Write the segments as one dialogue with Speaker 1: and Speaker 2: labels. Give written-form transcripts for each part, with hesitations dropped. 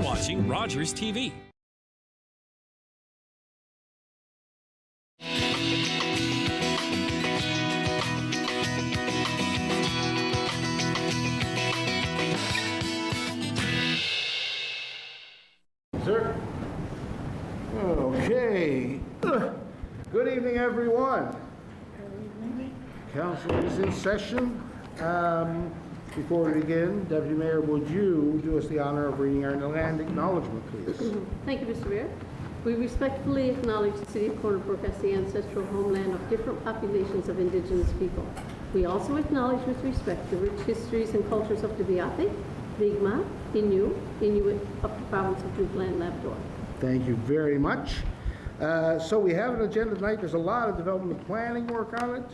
Speaker 1: watching Rogers TV.
Speaker 2: Sir? Okay. Good evening, everyone. Council is in session. Before we begin, Deputy Mayor, would you do us the honor of reading our land acknowledgement, please?
Speaker 3: Thank you, Mr. Mayor. We respectfully acknowledge the City of Corner Brook as the ancestral homeland of different populations of Indigenous people. We also acknowledge with respect the rich histories and cultures of the Biate, Mi'kmaq, Inuit of the province of Newfoundland and Labrador.
Speaker 2: Thank you very much. So we have an agenda tonight. There's a lot of development planning work on it,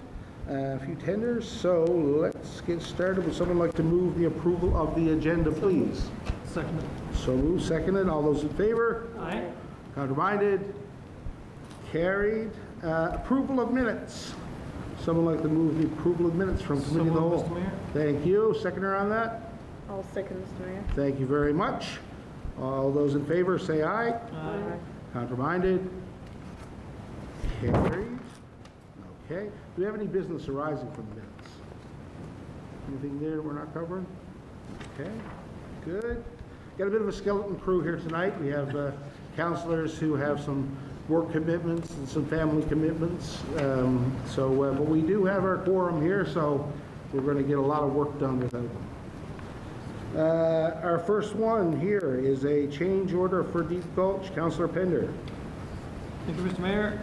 Speaker 2: a few tenders. So let's get started. Would someone like to move the approval of the agenda, please?
Speaker 4: Second.
Speaker 2: So moved, seconded. All those in favor?
Speaker 4: Aye.
Speaker 2: Counterminded? Carried. Approval of minutes. Someone like to move the approval of minutes from committee of the whole?
Speaker 4: Mr. Mayor.
Speaker 2: Thank you. Seconder on that?
Speaker 5: I'll second, Mr. Mayor.
Speaker 2: Thank you very much. All those in favor say aye.
Speaker 4: Aye.
Speaker 2: Counterminded? Carried. Okay. Do we have any business arising from the minutes? Anything there that we're not covering? Okay. Good. Got a bit of a skeleton crew here tonight. We have councilors who have some work commitments and some family commitments. But we do have our quorum here, so we're going to get a lot of work done without them. Our first one here is a change order for Deep Gulch. Councillor Pender.
Speaker 4: Thank you, Mr. Mayor.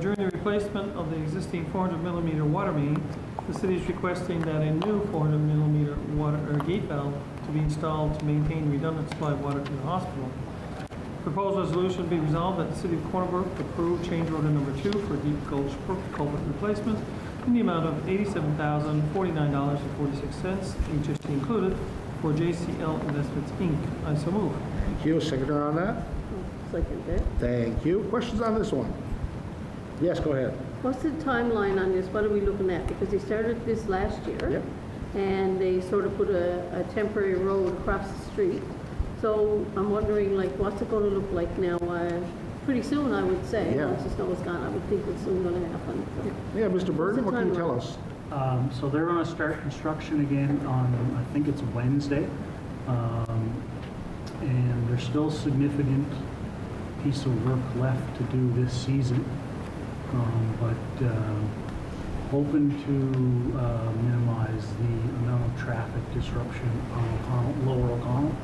Speaker 4: During the replacement of the existing 400 millimeter water main, the city is requesting that a new 400 millimeter water gate valve to be installed to maintain redundant supply of water to the hospital. Proposed resolution be resolved that the City of Corner Brook approve change order number 2 for Deep Gulch Brook culvert replacement in the amount of $87,049.46, HST included, for JCL Investments Inc. I so move.
Speaker 2: Thank you. Seconder on that?
Speaker 3: Second it.
Speaker 2: Thank you. Questions on this one? Yes, go ahead.
Speaker 3: What's the timeline on this? What are we looking at? Because they started this last year.
Speaker 2: Yep.
Speaker 3: And they sort of put a temporary road across the street. So I'm wondering, like, what's it going to look like now? Pretty soon, I would say.
Speaker 2: Yeah.
Speaker 3: Once the snow is gone, I would think it's soon going to happen. So,
Speaker 2: Yeah, Mr. Burton,
Speaker 3: the
Speaker 2: what can you tell
Speaker 3: timeline?
Speaker 2: us?
Speaker 6: So they're going to start construction again on, I think it's Wednesday. And there's still significant piece of work left to do this season. Hoping to minimize the amount of traffic disruption on Lower O'Connell.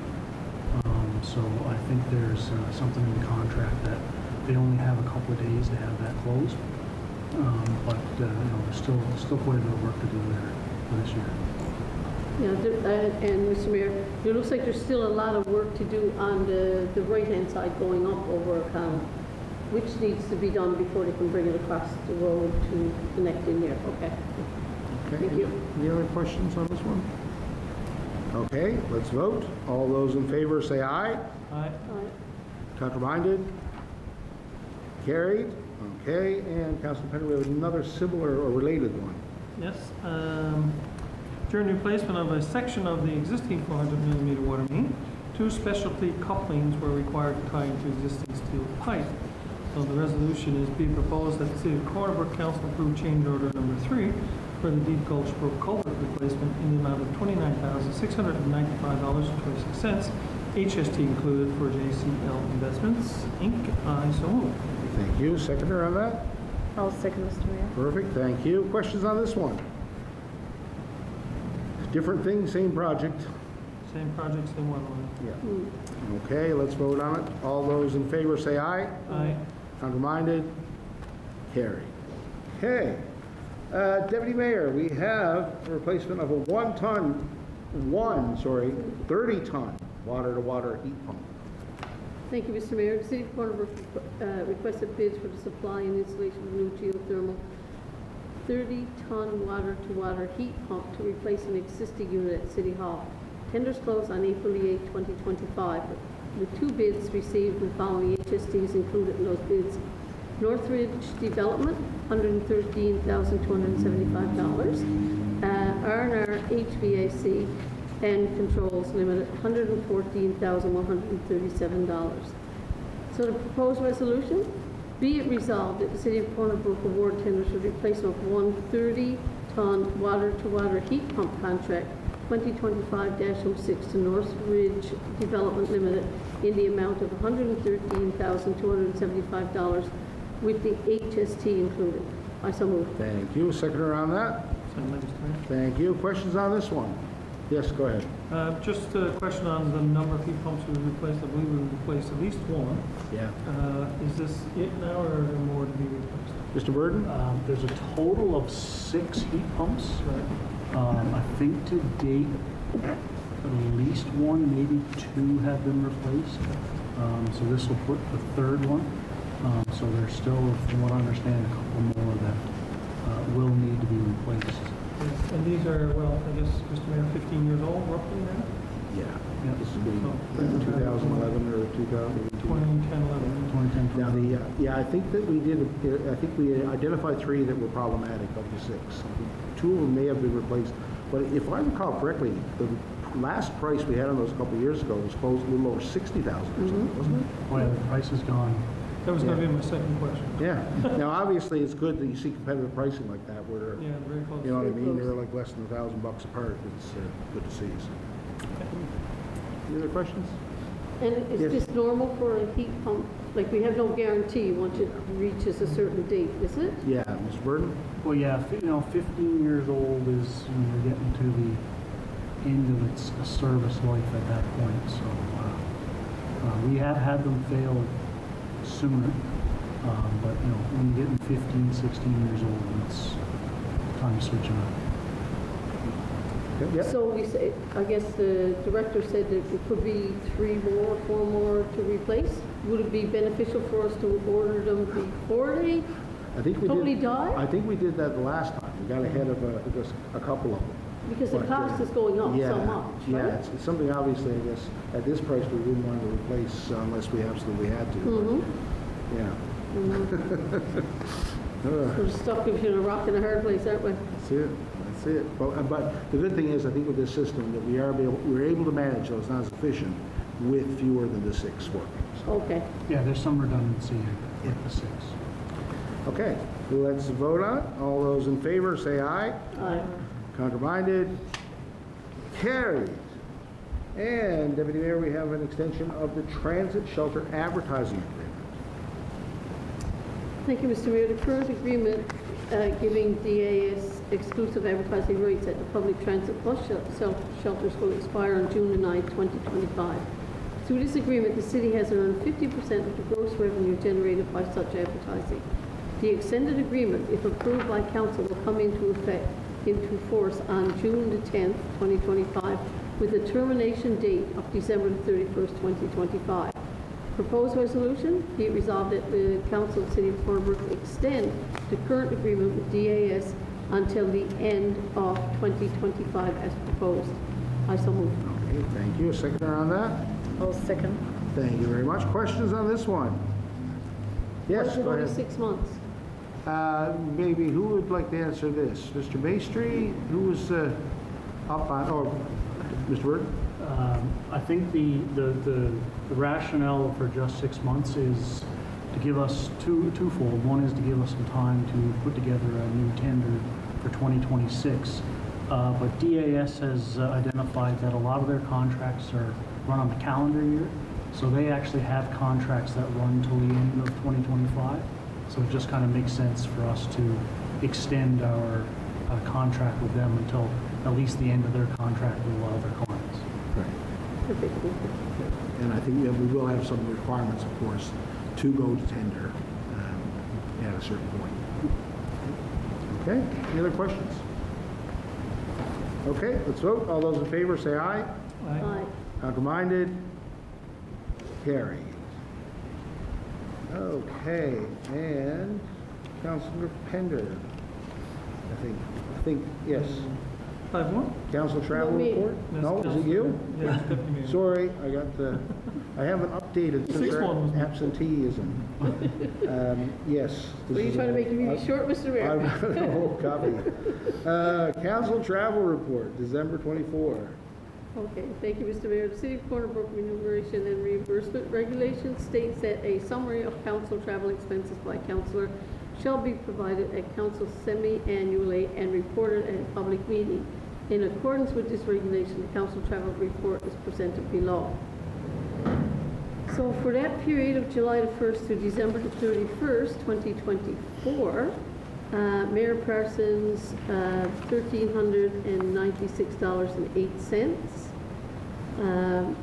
Speaker 6: So I think there's something in the contract that they only have a couple of days to have that closed. There's still quite a bit of work to do there for this year.
Speaker 3: Yeah, and Mr. Mayor, it looks like there's still a lot of work to do on the right-hand side going up over O'Connell, which needs to be done before they can bring it across the road to connect in there. Okay. Thank you.
Speaker 2: Any other questions on this one? Okay, let's vote. All those in favor say aye.
Speaker 4: Aye.
Speaker 2: Counterminded? Carried. Okay, and Councilor Pender, we have another similar or related one.
Speaker 4: Yes. During the replacement of a section of the existing 400 millimeter water main, 2 specialty couplings were required to tie into existing steel pipe. So the resolution is being proposed that the City of Corner Brook Council approve change order number 3 for the Deep Gulch Brook culvert replacement in the amount of $29,695.26, HST included, for JCL Investments Inc. I so move.
Speaker 2: Thank you. Seconder on that?
Speaker 5: I'll second, Mr. Mayor.
Speaker 2: Perfect, thank you. Questions on this one? Different thing, same project.
Speaker 4: Same project, same water line.
Speaker 2: Yeah. Okay, let's vote on it. All those in favor say aye.
Speaker 4: Aye.
Speaker 2: Counterminded? Carried. Okay. Deputy Mayor, we have a replacement of a 30-ton water-to-water heat pump.
Speaker 3: Thank you, Mr. Mayor. The City of Corner Brook requested bids for the supply and installation of new geothermal 30-ton water-to-water heat pump to replace an existing unit at City Hall. Tenders closed on April 8, 2025, with 2 bids received and following HSTs included in those bids. Northridge Development, $113,275. R&R HVAC, and Controls Limited, $114,137. So the proposed resolution, be it resolved that the City of Corner Brook award tenders for replacement of one 30-ton water-to-water heat pump contract 2025-06 to North Ridge Development Limited in the amount of $113,275 with the HST included. I so move.
Speaker 2: Thank you. Seconder on that?
Speaker 4: Second by Mr. Mayor.
Speaker 2: Thank you. Questions on this one? Yes, go ahead.
Speaker 4: Just a question on the number of heat pumps we replaced. I believe we replaced at least one.
Speaker 2: Yeah.
Speaker 4: Is this it now, or are there more to be replaced?
Speaker 2: Mr. Burden?
Speaker 6: There's a total of 6 heat pumps.
Speaker 4: Right.
Speaker 6: I think to date, at least 1, maybe 2 have been replaced. So this will put the 3rd one. So there's still, from what I understand, a couple more that will need to be replaced.
Speaker 4: Yeah. And these are, well, I guess, Mr. Mayor, 15 years old roughly now?
Speaker 2: Yeah.
Speaker 6: Yeah.
Speaker 2: This will be
Speaker 4: So,
Speaker 2: 2011 or 2018.
Speaker 4: 2010, 11.
Speaker 6: 2010.
Speaker 2: Now, I think that we identified 3 that were problematic of the 6. I think 2 of them may have been replaced, but if I recall correctly, the last price we had on those a couple of years ago was close a little over $60,000 or something, wasn't it?
Speaker 6: Oh, yeah, the price is gone.
Speaker 4: That was going to be my second question.
Speaker 2: Yeah. Now, obviously, it's good that you see competitive pricing like that, where,
Speaker 4: Yeah, very close.
Speaker 2: you know what I
Speaker 3: Very
Speaker 2: mean,
Speaker 3: close.
Speaker 2: they're like less than $1,000 apart. It's good to see. So. Any other questions?
Speaker 3: And is
Speaker 2: Yes.
Speaker 3: this normal for a heat pump? Like, we have no guarantee once it reaches a certain date, is it?
Speaker 2: Yeah, Mr. Burden?
Speaker 6: Well, yeah, 15 years old is, we're getting to the end of its service life at that point. So we have had them fail sooner, but when you're getting 15, 16 years old, it's time to switch them out.
Speaker 2: Yep.
Speaker 3: So we say, I guess the director said that it could be 3 more, 4 more to replace. Would it be beneficial for us to order them before they
Speaker 2: I think we
Speaker 3: totally
Speaker 2: did.
Speaker 3: die?
Speaker 2: I think we did that the last time. We got ahead of just a couple of them.
Speaker 3: Because the
Speaker 2: But,
Speaker 3: cost is going up
Speaker 2: yeah,
Speaker 3: so much,
Speaker 2: Yeah,
Speaker 3: right?
Speaker 2: it's something obviously, I guess, at this price, we wouldn't want to replace unless we absolutely had to. but,
Speaker 3: Mm-hmm.
Speaker 2: Yeah.
Speaker 3: We're stuck between a rock and a hard place, aren't we?
Speaker 2: That's it. That's it. But the good thing is, I think with this system, that we're able to manage those, not as efficient, with fewer than the 6 working. So,
Speaker 3: Okay.
Speaker 6: Yeah, there's some redundancy in the 6.
Speaker 2: okay, let's vote on it. All those in favor, say aye.
Speaker 3: Aye.
Speaker 2: Contraminded? Carried. And, Deputy Mayor, we have an extension of the transit shelter advertising agreement.
Speaker 3: Thank you, Mr. Mayor. The current agreement giving DAS exclusive advertising rights at the public transit bus shelters will expire on June 9, 2025. Through this agreement, the city has earned 50% of the gross revenue generated by such advertising. The extended agreement, if approved by council, will come into force on June the 10th, 2025, with a termination date of December the 31st, 2025. Proposed resolution, be it resolved that the Council of the City of Corner Brook extend the current agreement with DAS until the end of 2025 as proposed. I so move.
Speaker 2: Okay, thank you. A seconder on that?
Speaker 5: I'll second.
Speaker 2: Thank you very much. Questions on this one? Yes,
Speaker 3: Why is it
Speaker 2: go
Speaker 3: only
Speaker 2: ahead.
Speaker 3: 6 months?
Speaker 2: Maybe who would like to answer this? Mr. Maestri, who was up on, or Mr. Bird?
Speaker 6: I think the rationale for just 6 months is to give us twofold. One is to give us some time to put together a new tender for 2026. But DAS has identified that a lot of their contracts are run on the calendar year. So they actually have contracts that run till the end of 2025. So it just kind of makes sense for us to extend our contract with them until at least the end of their contract with a lot of their clients.
Speaker 2: Right.
Speaker 3: Perfect.
Speaker 2: And I think we will have some requirements, of course, to go to tender at a certain point. Okay, any other questions? Okay, let's vote. All those in favor say aye.
Speaker 3: Aye.
Speaker 2: Contraminded? Carried. Okay, and Councilor Pender, I think, yes.
Speaker 4: 5-1?
Speaker 2: Council travel
Speaker 3: No, me.
Speaker 2: report?
Speaker 4: Yes,
Speaker 2: No, is it
Speaker 4: Councilor.
Speaker 2: you?
Speaker 4: Yes, Deputy Mayor.
Speaker 2: Sorry, I haven't updated since
Speaker 4: 6-1 was me.
Speaker 2: absenteeism. Yes. this
Speaker 3: Were you
Speaker 2: is
Speaker 3: trying to make me
Speaker 2: a-
Speaker 3: short, Mr. Mayor?
Speaker 2: I've got a whole copy. Council travel report, December 24.
Speaker 3: Okay, thank you, Mr. Mayor. The City of Corner Brook Remuneration and Reimbursement Regulations states that a summary of council travel expenses by councillor shall be provided at council semi-annually and reported at a public meeting. In accordance with this regulation, the council travel report is presented below. So for that period of July the 1st to December the 31st, 2024, Mayor Parsons, $1,396.08.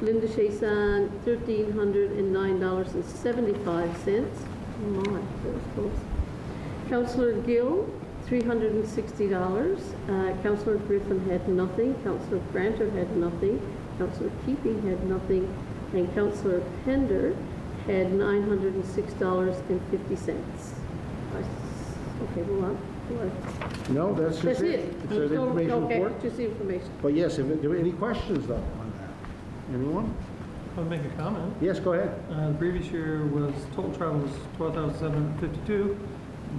Speaker 3: Linda Chason, $1,309.75. My, that was close. Councillor Gill, $360. Councillor Griffin had nothing. Councillor Granter had nothing. Councillor Keeping had nothing. And Councillor Pender had $906.50. Okay, move on. Go on.
Speaker 2: No, that's
Speaker 3: That's
Speaker 2: just
Speaker 3: it.
Speaker 2: it. It's an information
Speaker 3: Okay,
Speaker 2: report.
Speaker 3: just the information.
Speaker 2: But yes, if, do any questions though on that? Anyone?
Speaker 4: I'll make a comment.
Speaker 2: Yes, go ahead.
Speaker 4: The previous year was, total travel was 12,752.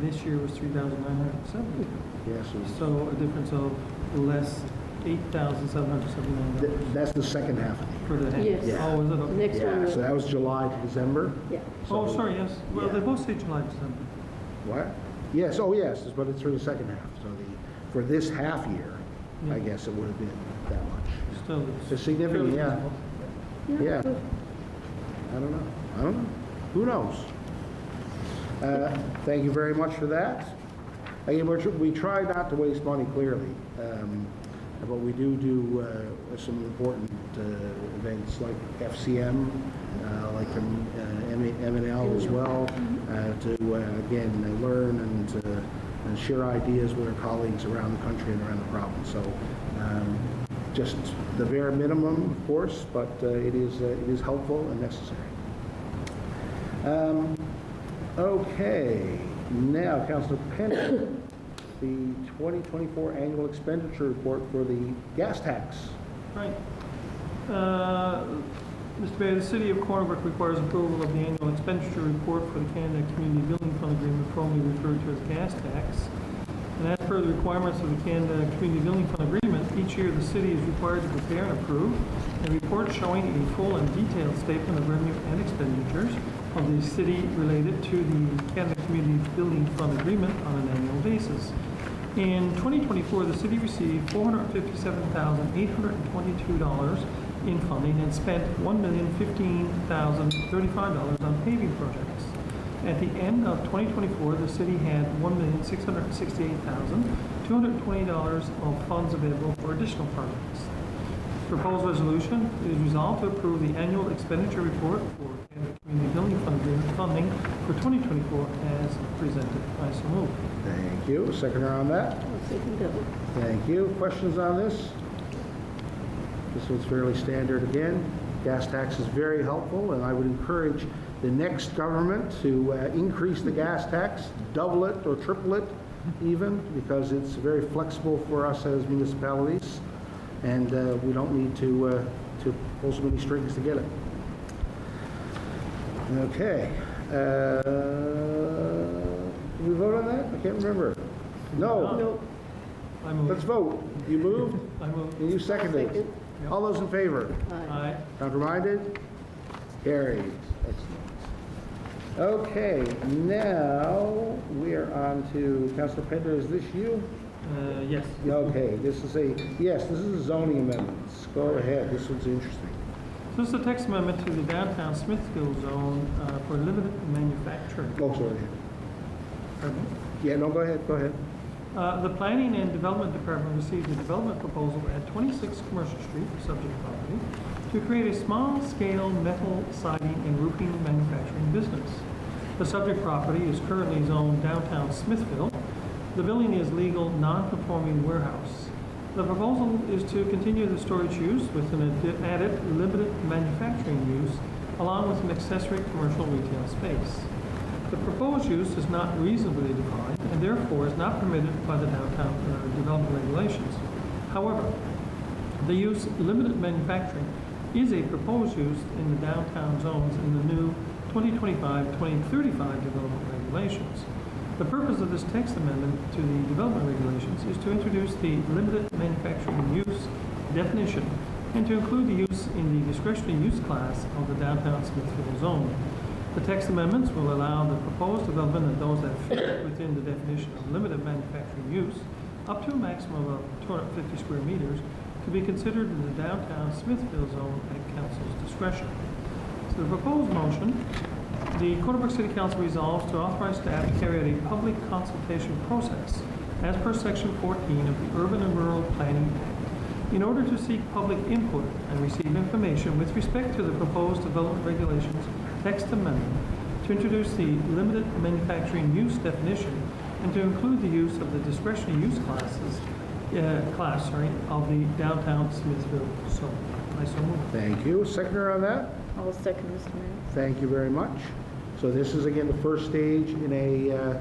Speaker 4: This year was 3,970.
Speaker 2: Yes, it was-
Speaker 4: So a difference of less $8,779
Speaker 2: that's the second half of the year.
Speaker 4: for the hand.
Speaker 3: Yes.
Speaker 4: Oh, is it?
Speaker 3: The
Speaker 4: Okay.
Speaker 3: next one,
Speaker 2: Yeah, so that was July to December.
Speaker 3: yeah.
Speaker 4: Oh,
Speaker 2: So-
Speaker 4: sorry, yes. Well, they
Speaker 2: Yeah.
Speaker 4: both say July, December.
Speaker 2: What? Yes, oh yes, but it's for the second half. So for this half year, I
Speaker 4: Yeah.
Speaker 2: guess it would have been that much.
Speaker 4: Still,
Speaker 2: It's significant,
Speaker 4: fairly
Speaker 2: yeah.
Speaker 4: reasonable.
Speaker 2: Yeah.
Speaker 3: good.
Speaker 2: I don't know. Who knows? Thank you very much for that. Again, we try not to waste money, clearly. But we do some important events like FCM, like from M&L as well, to again learn and share ideas with our colleagues around the country and around the province. So just the bare minimum, of course, but it is helpful and necessary. Okay, now Councilor Pender, the 2024 annual expenditure report for the gas tax.
Speaker 4: Right. Mr. Mayor, the City of Corner Brook requires approval of the annual expenditure report for the Canada Community Building Fund Agreement, formerly referred to as gas tax. And as per the requirements of the Canada Community Building Fund Agreement, each year the city is required to prepare and approve a report showing a full and detailed statement of revenue and expenditures of the city related to the Canada Community Building Fund Agreement on an annual basis. In 2024, the city received $457,822 in funding and spent $1,015,035 on paving projects. At the end of 2024, the city had $1,668,220 of funds available for additional projects. Proposed resolution is resolved to approve the annual expenditure report for Canada Community Building Fund Agreement funding for 2024 as presented. I so move.
Speaker 2: Thank you. Seconder on that.
Speaker 3: I'll second that one.
Speaker 2: Thank you. Questions on this? This one's fairly standard again. Gas tax is very helpful, and I would encourage the next government to increase the gas tax, double it or triple it even, because it's very flexible for us as municipalities, and we don't need to pull so many strings to get it. Okay. Did we vote on that? I can't remember. No.
Speaker 3: No,
Speaker 4: I move.
Speaker 2: Let's vote. You moved,
Speaker 4: I move.
Speaker 2: and you seconded.
Speaker 3: second.
Speaker 2: All those in favor?
Speaker 3: Aye.
Speaker 4: Aye.
Speaker 2: Counterminded? Carried. Excellent. Okay, now we are on to, Councilor Pender, is this you?
Speaker 4: Yes.
Speaker 2: Okay, this is a zoning amendments. Go ahead, this one's interesting.
Speaker 4: So this is a text amendment to the downtown Smithfield zone for limited manufacturing.
Speaker 2: Oh, sorry.
Speaker 4: Pardon me?
Speaker 2: Yeah, no, go ahead.
Speaker 4: The Planning and Development Department received a development proposal at 26 Commercial Street, subject property, to create a small-scale metal siding and roofing manufacturing business. The subject property is currently zoned downtown Smithfield. The building is legal, non-conforming warehouse. The proposal is to continue the storage use with an added limited manufacturing use, along with an accessory commercial retail space. The proposed use is not reasonably defined and therefore is not permitted by the downtown development regulations. However, the use limited manufacturing is a proposed use in the downtown zones in the new 2025-2035 development regulations. The purpose of this text amendment to the development regulations is to introduce the limited manufacturing use definition and to include the use in the discretionary use class of the downtown Smithfield zone. The text amendments will allow the proposed development of those that fit within the definition of limited manufacturing use up to a maximum of 250 square meters to be considered in the downtown Smithfield zone at council's discretion. So the proposed motion, the Corner Brook City Council resolves to authorize staff to carry out a public consultation process as per section 14 of the Urban and Rural Planning Act in order to seek public input and receive information with respect to the proposed development regulations text amendment to introduce the limited manufacturing use definition and to include the use of the discretionary use class of the downtown Smithfield zone. I so move.
Speaker 2: Thank you. Seconder on that?
Speaker 5: I'll second, Mr. Mayor.
Speaker 2: Thank you very much. So this is again the first stage in a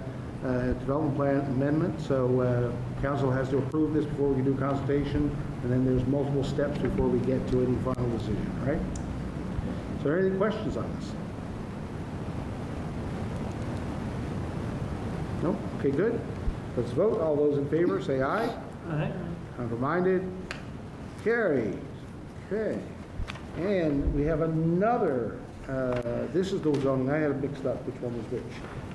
Speaker 2: development plan amendment. So council has to approve this before we can do consultation, and then there's multiple steps before we get to any final decision, right? So are there any questions on this? No? Okay, good. Let's vote. All those in favor say aye.
Speaker 4: Aye.
Speaker 2: Contraminded? Carried. Okay. And we have another, this is the zoning, I had it mixed up which one was which.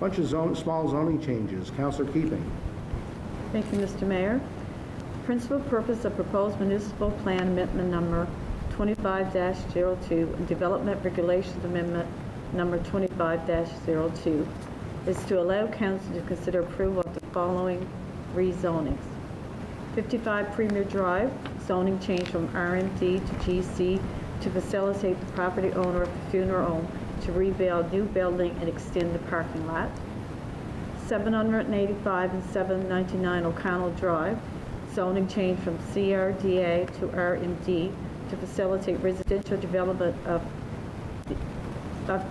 Speaker 2: Bunch of small zoning changes. Councilor Keeping.
Speaker 5: Thank you, Mr. Mayor. Principal purpose of proposed municipal plan amendment number 25-02 and development regulations amendment number 25-02 is to allow council to consider approval of the following rezonings. 55 Premier Drive, zoning change from RMD to GC to facilitate the property owner of the funeral home to rebuild new building and extend the parking lot. 785 and 799 O'Connell Drive, zoning change from CRDA to RMD to facilitate residential development of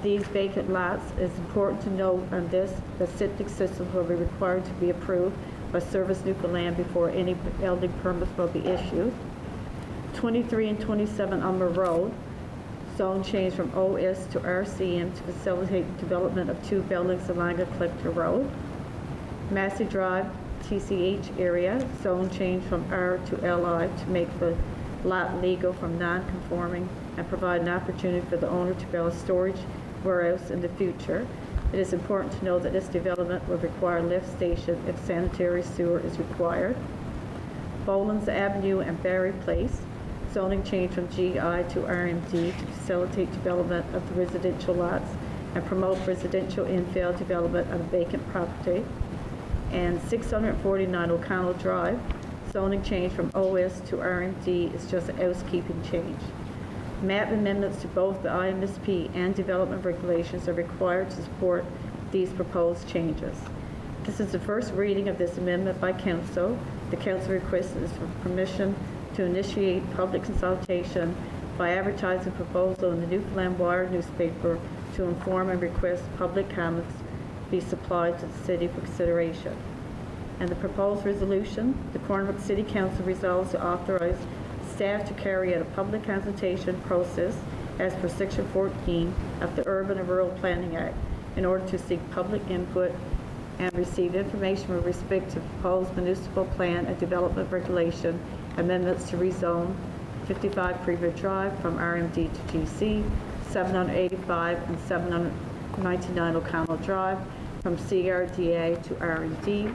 Speaker 5: these vacant lots. It's important to note on this that septic systems will be required to be approved by Service Nuclear Land before any building permits will be issued. 23 and 27 Umber Road, zone change from OS to RCM to facilitate development of two buildings along a collector road. Massey Drive, TCH area, zone change from R to LI to make the lot legal from non-conforming and provide an opportunity for the owner to build a storage warehouse in the future. It is important to know that this development will require a lift station if sanitary sewer is required. Bolins Avenue and Barry Place, zoning change from GI to RMD to facilitate development of the residential lots and promote residential infill development on vacant property. And 649 O'Connell Drive, zoning change from OS to RMD is just a housekeeping change. Map amendments to both the IMSP and development regulations are required to support these proposed changes. This is the first reading of this amendment by council. The council request is for permission to initiate public consultation by advertising proposal in the Newfoundland Wire newspaper to inform and request public comments be supplied to the city for consideration. And the proposed resolution, the Corner Brook City Council resolves to authorize staff to carry out a public consultation process as per section 14 of the Urban and Rural Planning Act in order to seek public input and receive information with respect to proposed municipal plan and development regulation amendments to rezone 55 Premier Drive from RMD to GC, 785 and 799 O'Connell Drive from CRDA to RMD,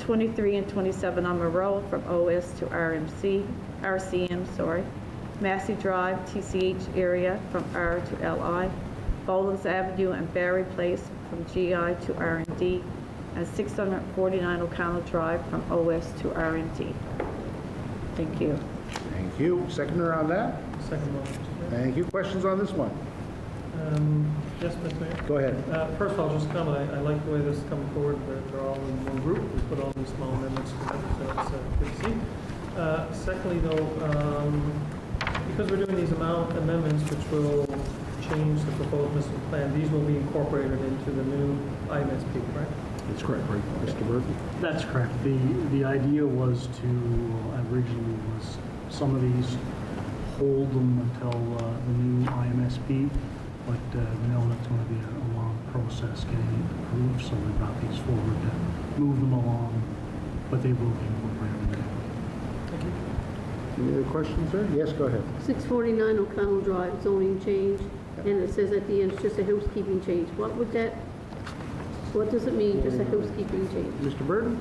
Speaker 5: 23 and 27 Umber Road from OS to RCM, Massey Drive, TCH area from R to LI, Bolins Avenue and Barry Place from GI to RMD, and 649 O'Connell Drive from OS to RMD. Thank you.
Speaker 2: Thank you. Seconder on that?
Speaker 4: Second motion. Mr. Mayor.
Speaker 2: Thank you. Questions on this one?
Speaker 4: Yes, Mr. Mayor.
Speaker 2: Go ahead.
Speaker 4: First of all, just comment, I like the way this is coming forward, they're all in one group, we put all these small amendments together, so it's good to see. Secondly, though, because we're doing these amendments which will change the proposed municipal plan, these will be incorporated into the new IMSP, correct?
Speaker 2: That's correct, right, Mr. Murphy?
Speaker 6: That's correct. The idea was to, originally was some of these hold them until the new IMSP, but we know that's going to be a long process getting it approved, so we brought these forward to move them along, but they will be incorporated in there.
Speaker 4: Thank you.
Speaker 2: Any other questions there? Yes, go ahead.
Speaker 3: 649 O'Connell Drive, zoning change, and it says at the end, it's just a housekeeping change. What does it mean, just a housekeeping change?
Speaker 2: Mr. Burton?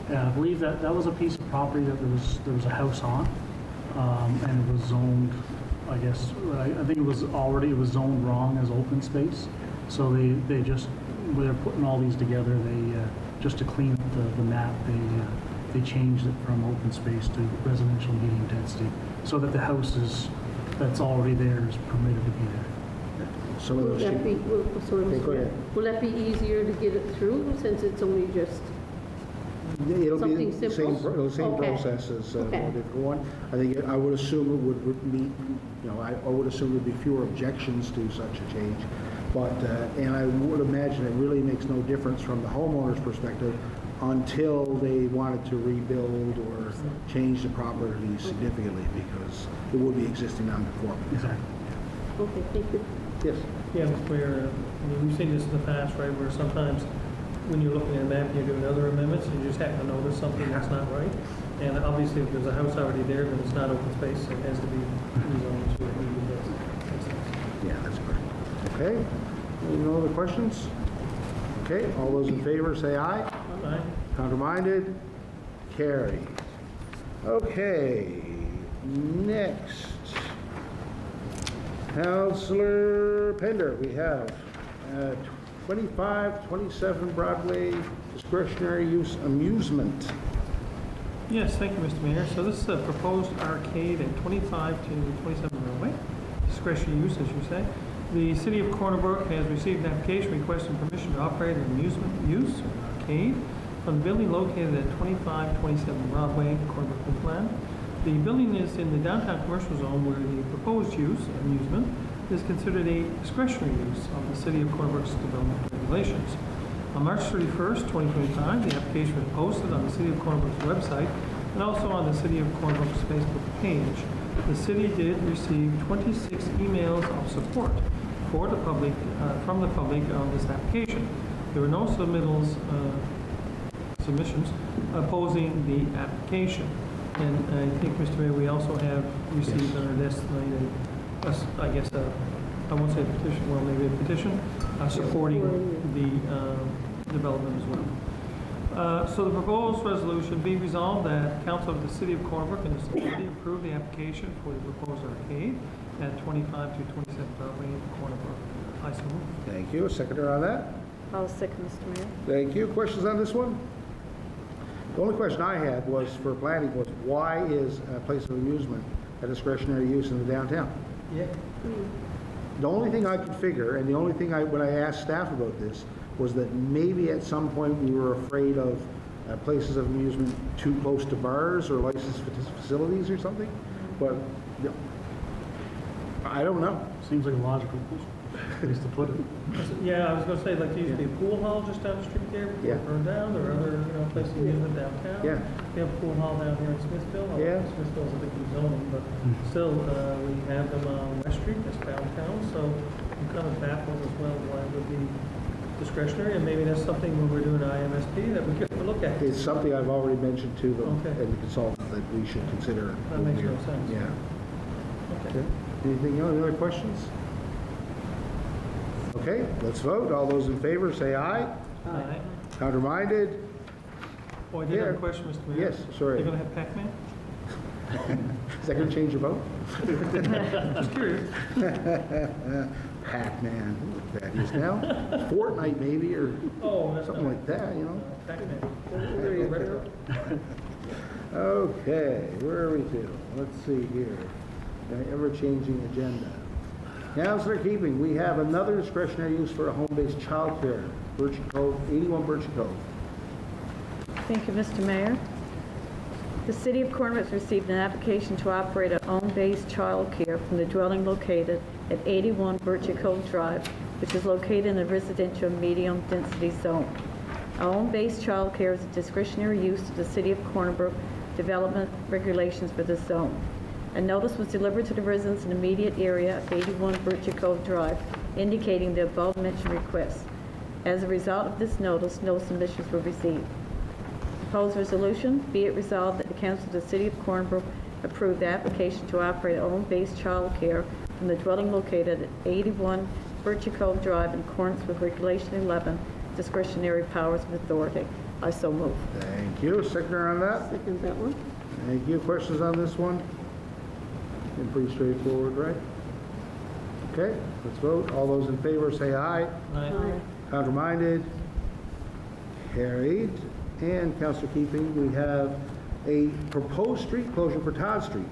Speaker 6: I believe that was a piece of property that there was a house on, and it was zoned, I guess, I think it was zoned wrong as open space. So they just, when they're putting all these together, just to clean up the map, they changed it from open space to residential medium density, so that the houses that's already there is permitted to be there.
Speaker 2: Some of
Speaker 3: Will
Speaker 2: those
Speaker 3: that
Speaker 2: changes.
Speaker 3: be,
Speaker 2: Okay, go ahead.
Speaker 3: will that be easier to get it through since it's only just,
Speaker 2: It'll be
Speaker 3: something
Speaker 2: the same,
Speaker 3: simple?
Speaker 2: same
Speaker 3: Okay.
Speaker 2: process as what
Speaker 3: Okay.
Speaker 2: they've gone. I think, I would assume it would meet, I would assume there'd be fewer objections to such a change. But, and I would imagine it really makes no difference from the homeowner's perspective until they wanted to rebuild or change the property significantly, because it would be existing non-conforming.
Speaker 6: Exactly.
Speaker 3: okay, thank you.
Speaker 2: Yes.
Speaker 4: Yeah, Mr. Mayor, I mean, we've seen this in the past, right, where sometimes when you're looking at a map and you're doing other amendments, you just happen to notice something that's not right. And obviously, if there's a house already there, then it's not open space, so it has to be rezoned to a medium density.
Speaker 2: Yeah, that's correct. Okay. No other questions? Okay, all those in favor say aye.
Speaker 4: Aye.
Speaker 2: Counterminded? Carry. Okay, next. Councillor Pender, we have 2527 Broadway discretionary use amusement.
Speaker 4: Yes, thank you, Mr. Mayor. So this is a proposed arcade at 25 to 27 Broadway, discretionary use, as you say. The City of Corner Brook has received an application requesting permission to operate an amusement use, or arcade, from the building located at 2527 Broadway, Corner Brook, Newfoundland. The building is in the downtown commercial zone where the proposed use, amusement, is considered a discretionary use of the City of Corner Brook's development regulations. On March 31st, 2025, the application was posted on the City of Corner Brook's website and also on the City of Corner Brook's Facebook page. The city did receive 26 emails of support for the public, from the public on this application. There were no submissions opposing the application. And I think, Mr. Mayor, we also have received on our desk tonight, I guess, I won't say a petition, well, maybe a petition, supporting the development as well. So the proposed resolution be resolved that Council of the City of Corner Brook and the City approve the application for the proposed arcade at 25 to 27 Broadway, Corner Brook. I so move.
Speaker 2: Thank you. A seconder on that?
Speaker 5: I'll second, Mr. Mayor.
Speaker 2: Thank you. Questions on this one? The only question I had was, for planning, was why is a place of amusement a discretionary use in the downtown?
Speaker 4: Yeah.
Speaker 2: The only thing I could figure, and the only thing when I asked staff about this, was that maybe at some point we were afraid of places of amusement too close to bars or licensed facilities or something, but yeah, I don't know.
Speaker 6: Seems like a logical place to put it.
Speaker 4: Yeah, I was gonna say, like, there used to be a pool hall just down the street there, before
Speaker 2: Yeah.
Speaker 4: it burned down. There are other, places of amusement downtown.
Speaker 2: Yeah.
Speaker 4: We have a pool hall down here in Smithville. although
Speaker 2: Yeah.
Speaker 4: Smithville's a big zoning, but still, we have them on West Street, that's downtown, so I'm kind of baffled as well why it would be discretionary, and maybe that's something when we're doing IMSP that we could look at.
Speaker 2: It's something I've already mentioned to them
Speaker 4: Okay.
Speaker 2: and the consultant that we should consider.
Speaker 4: That makes no sense.
Speaker 2: Yeah.
Speaker 4: Okay.
Speaker 2: Okay. Anything else? Any other questions? Okay, let's vote. All those in favor say aye.
Speaker 4: Aye.
Speaker 2: Counterminded?
Speaker 4: Oh, I did have a
Speaker 2: Yeah.
Speaker 4: question, Mr. Mayor.
Speaker 2: Yes, sorry.
Speaker 4: They're gonna have Pac-Man?
Speaker 2: Is that going to change your vote?
Speaker 4: Just curious.
Speaker 2: Pac-Man, that is now. Fortnite maybe, or
Speaker 4: Oh, that's
Speaker 2: something
Speaker 4: not-
Speaker 2: like that, you know?
Speaker 4: Pac-Man. Retro?
Speaker 2: Okay, where are we to? Let's see here. The ever-changing agenda. Councilor Keeping, we have another discretionary use for a home-based childcare, Birch Cove, 81 Birch Cove.
Speaker 5: Thank you, Mr. Mayor. The City of Corner Brook has received an application to operate a home-based child care from the dwelling located at 81 Birch Cove Drive, which is located in the residential medium-density zone. A home-based child care is a discretionary use of the City of Corner Brook development regulations for this zone. A notice was delivered to the residents in the immediate area of 81 Birch Cove Drive indicating the above-mentioned request. As a result of this notice, no submissions were received. Proposed resolution, be it resolved that the Council of the City of Corner Brook approve the application to operate home-based child care from the dwelling located at 81 Birchie Cove Drive in accordance with Regulation 11, discretionary powers of authority. I so move.
Speaker 2: Thank you. Seconder on that?
Speaker 3: Second that one.
Speaker 2: Thank you. Questions on this one? Been pretty straightforward, right? Okay, let's vote. All those in favor say aye.
Speaker 3: Aye.
Speaker 2: Counterminded? Carried. And Councilor Keeping, we have a proposed street closure for Todd Street.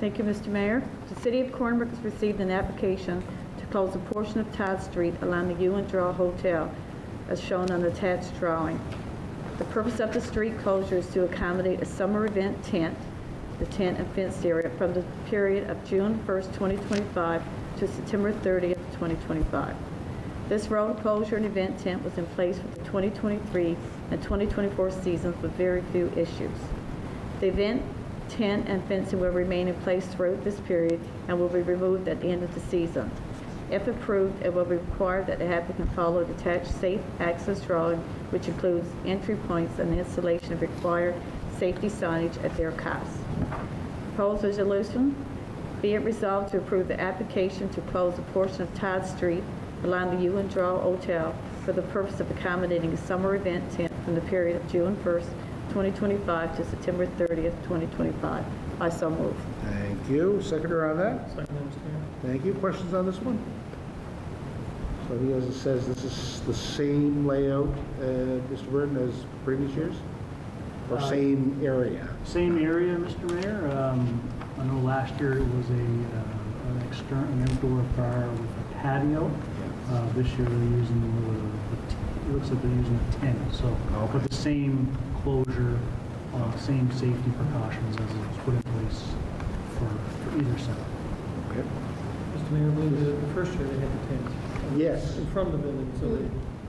Speaker 5: Thank you, Mr. Mayor. The City of Cornbrook has received an application to close a portion of Todd Street along the U and Draw Hotel, as shown on the attached drawing. The purpose of the street closure is to accommodate a summer event tent, the tent and fenced area, from the period of June 1st, 2025 to September 30th, 2025. This road closure and event tent was in place for the 2023 and 2024 seasons with very few issues. The event tent and fencing will remain in place throughout this period and will be removed at the end of the season. If approved, it will be required that the applicant follow the attached safe access drawing, which includes entry points and installation of required safety signage at their cost. Proposed resolution, be it resolved to approve the application to close a portion of Todd Street along the U and Draw Hotel for the purpose of accommodating a summer event tent from the period of June 1st, 2025 to September 30th, 2025. I so move.
Speaker 2: Thank you. Seconder on that?
Speaker 4: Second, Mr. Mayor.
Speaker 2: Thank you. Questions on this one? So he as it says, this is the same layout, Mr. Burton, as previous years? Or same area?
Speaker 6: Same area, Mr. Mayor. I know last year it was an indoor bar with a patio. This year they're using it looks like they're using a tent, so, but the same closure, same safety precautions as was put in place for either side.
Speaker 2: Okay.
Speaker 4: Mr. Mayor, I believe the first year they had the tent
Speaker 2: Yes.
Speaker 4: in front of the building, so they,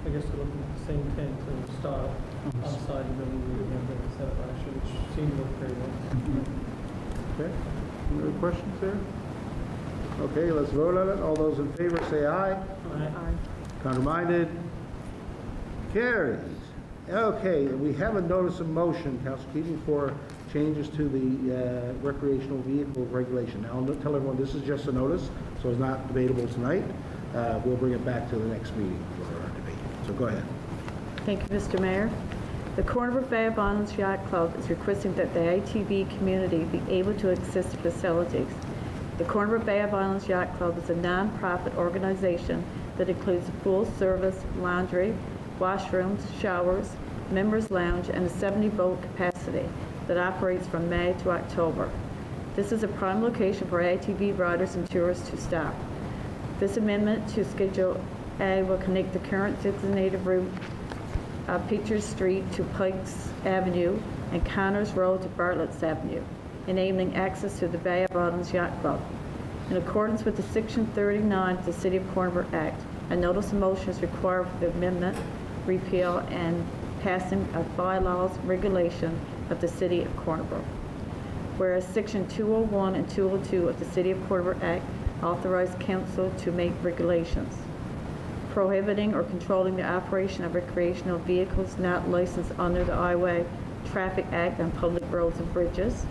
Speaker 4: I guess they're looking at the same tent to start outside the building where we had the setup last year, which seemed to look very well.
Speaker 2: Okay. Any other questions there? Okay, let's vote on it. All those in favor say aye.
Speaker 4: Aye.
Speaker 2: Counterminded? Carries. Okay, we have a notice of motion, Council Keating, for changes to the recreational vehicle regulation. Now, I'll tell everyone this is just a notice, so it's not debatable tonight. We'll bring it back to the next meeting for our debate. So go ahead.
Speaker 5: Thank you, Mr. Mayor. The Cornbrook Bay of Islands Yacht Club is requesting that the ATV community be able to access the facilities. The Cornbrook Bay of Islands Yacht Club is a non-profit organization that includes a full-service laundry, washrooms, showers, members lounge, and a 70-boat capacity that operates from May to October. This is a prime location for ATV riders and tourists to stop. This amendment to Schedule A will connect the current designated route of Peters Street to Pikes Avenue and Connors Road to Bartlett's Avenue, enabling access to the Bay of Islands Yacht Club. In accordance with the Section 39 of the City of Cornbrook Act, a notice of motion is required for the amendment, repeal, and passing of bylaws and regulation of the City of Cornbrook. Whereas Section 201 and 202 of the City of Cornbrook Act authorize council to make regulations prohibiting or controlling the operation of recreational vehicles not licensed under the Highway Traffic Act on public roads and bridges.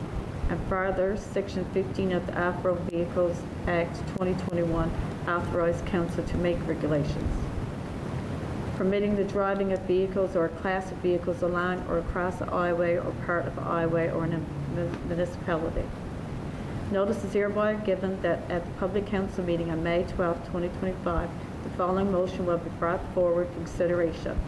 Speaker 5: And further, Section 15 of the Off-Road Vehicles Act 2021 authorized council to make regulations permitting the driving of vehicles or a class of vehicles along or across a highway or part of a highway or in a municipality. Notice is hereby given that at the public council meeting on May 12, 2025, the following motion will be brought forward for consideration.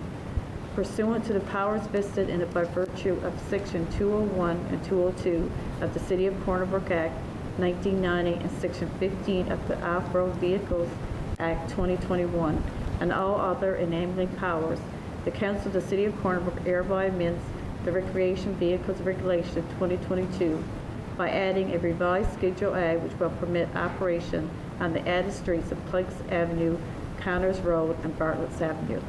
Speaker 5: Pursuant to the powers vested in it by virtue of Section 201 and 202 of the City of Cornbrook Act 1990 and Section 15 of the Off-Road Vehicles Act 2021 and all other enabling powers, the Council of the City of Cornbrook hereby amends the Recreation Vehicles Regulation 2022 by adding a revised Schedule A which will permit operation on the added streets of Pikes Avenue, Connors Road, and Bartlett's Avenue.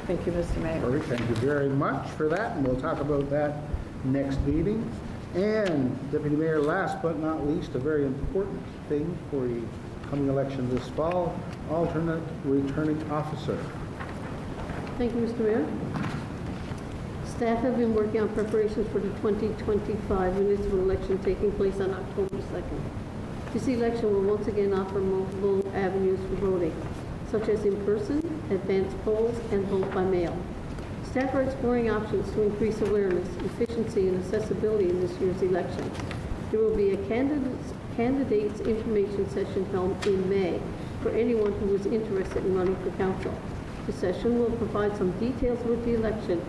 Speaker 5: Thank you, Mr. Mayor.
Speaker 2: Perfect. Thank you very much for that, and we'll talk about that next meeting. And Deputy Mayor, last but not least, a very important thing for the coming election this fall, alternate returning officer.
Speaker 3: Thank you, Mr. Mayor. Staff have been working on preparations for the 2025 municipal election taking place on October 2nd. This election will once again offer multiple avenues for voting, such as in-person, advanced polls, and vote by mail. Staff are exploring options to increase awareness, efficiency, and accessibility in this year's election. There will be a candidates information session held in May for anyone who is interested in running for council. The session will provide some details with the election,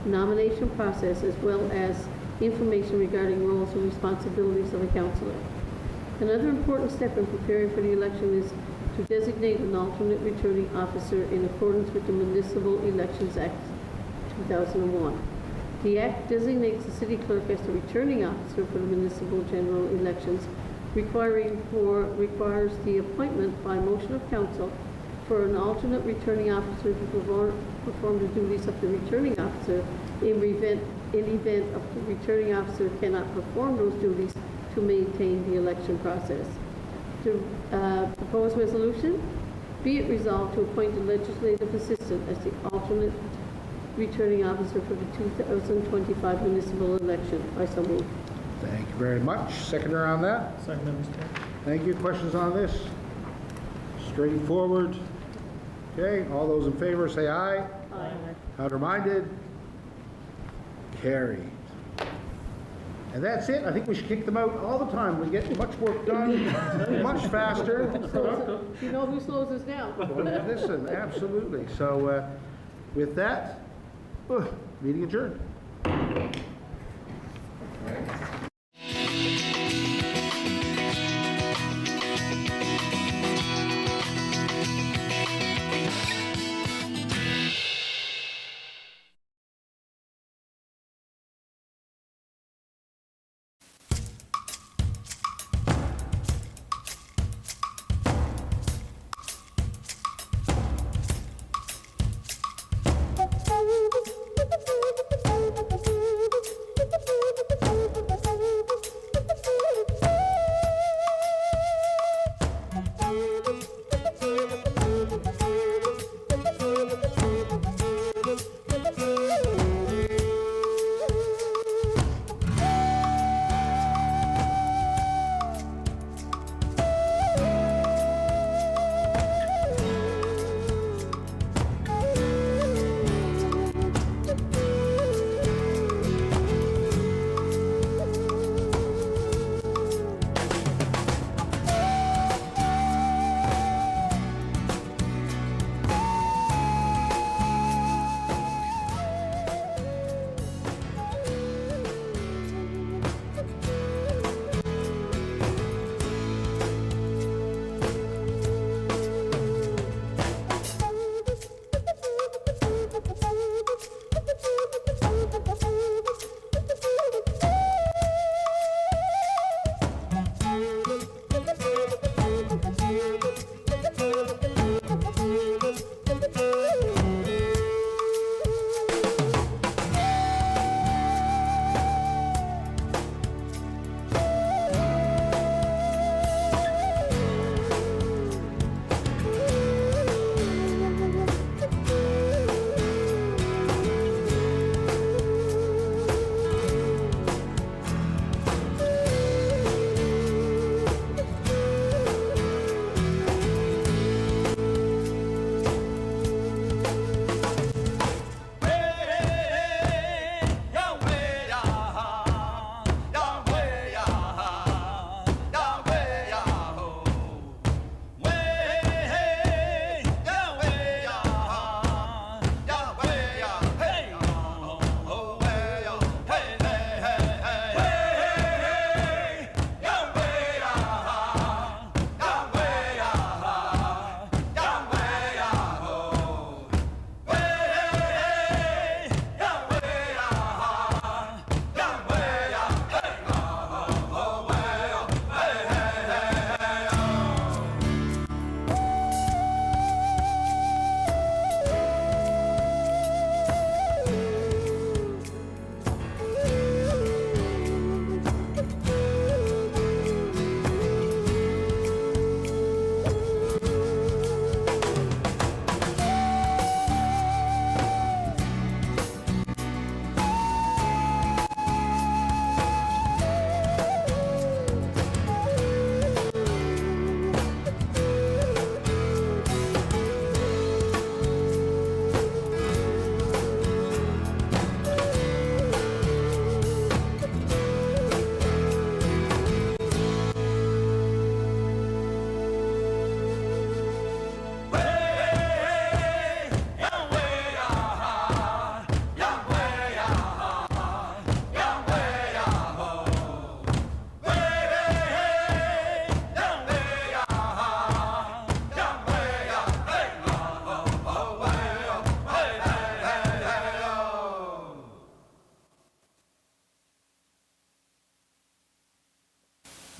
Speaker 3: nomination process, as well as information regarding roles and responsibilities of a councillor. Another important step in preparing for the election is to designate an alternate returning officer in accordance with the Municipal Elections Act 2001. The Act designates the city clerk as the returning officer for the municipal general elections, requires the appointment by motion of council for an alternate returning officer to perform the duties of the returning officer in event of the returning officer cannot perform those duties to maintain the election process. The proposed resolution, be it resolved to appoint a legislative assistant as the alternate returning officer for the 2025 municipal election. I so move.
Speaker 2: Thank you very much. Seconder on that?
Speaker 4: Second, Mr. Chair.
Speaker 2: Thank you. Questions on this? Straightforward. Okay, all those in favor say aye.
Speaker 3: Aye.
Speaker 2: Counter-minded? Carried. And that's it. I think we should kick them out all the time. We get much work done, much faster.
Speaker 3: You know who slows us down?
Speaker 2: Well, listen, absolutely. So with that, meeting adjourned.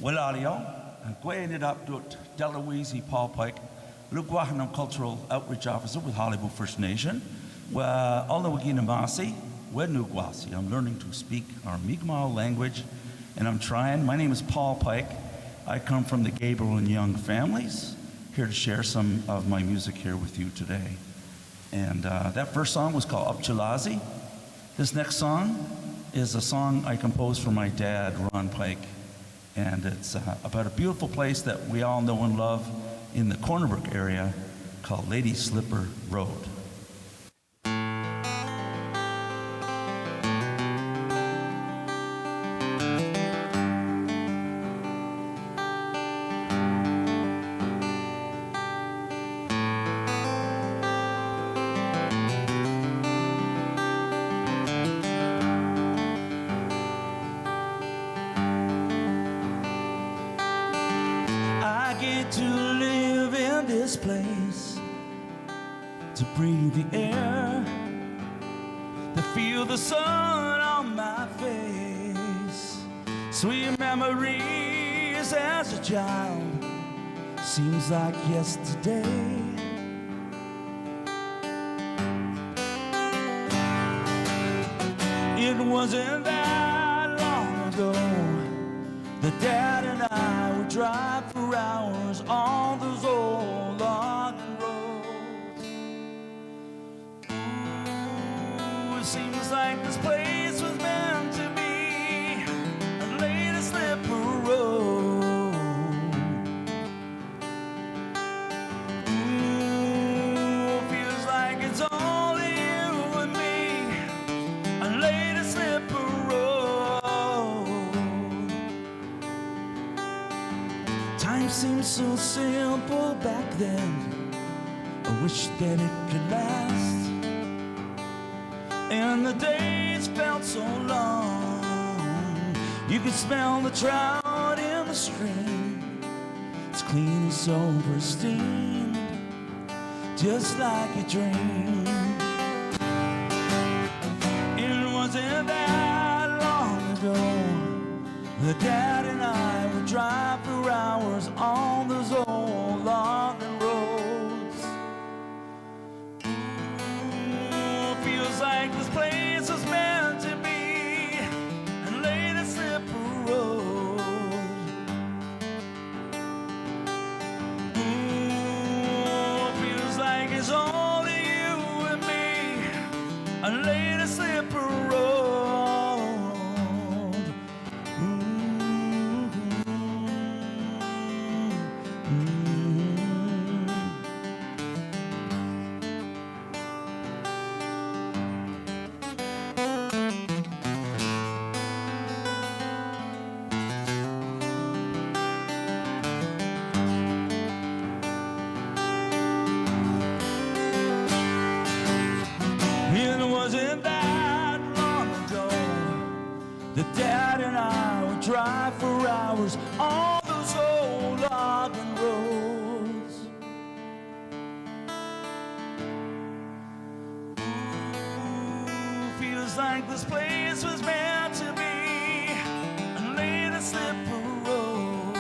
Speaker 1: Walalio, Gwainid Updut, Delaweezy Paul Pike, Lugwahanam Cultural Outreach Officer with Hollywood First Nation, Olawaginamasi, Wenugwasi. I'm learning to speak our Mi'kmaq language, and I'm trying. My name is Paul Pike. I come from the Gabriel and Young families, here to share some of my music here with you today. And that first song was called Upchalazi. This next song is a song I composed for my dad, Ron Pike. And it's about a beautiful place that we all know and love in the Corner Brook area called Lady Slipper Road. To live in this place, to breathe the air, to feel the sun on my face. Sweet memories as a child, seems like yesterday. It wasn't that long ago that Dad and I would drive for hours on those old logging roads. Ooh, it seems like this place was meant to be a Lady Slipper Road. Ooh, feels like it's only you and me, a Lady Slipper Road. Time seemed so simple back then, I wish that it could last. And the days felt so long, you could smell the trout in the stream. It's clean and so pristine, just like a dream. It wasn't that long ago that Dad and I would drive for hours on those old logging roads. Ooh, feels like this place was meant to be a Lady Slipper Road. Ooh, feels like it's only you and me, a Lady Slipper Road. It wasn't that long ago that Dad and I would drive for hours on those old logging roads. Ooh, feels like this place was meant to be a Lady Slipper Road.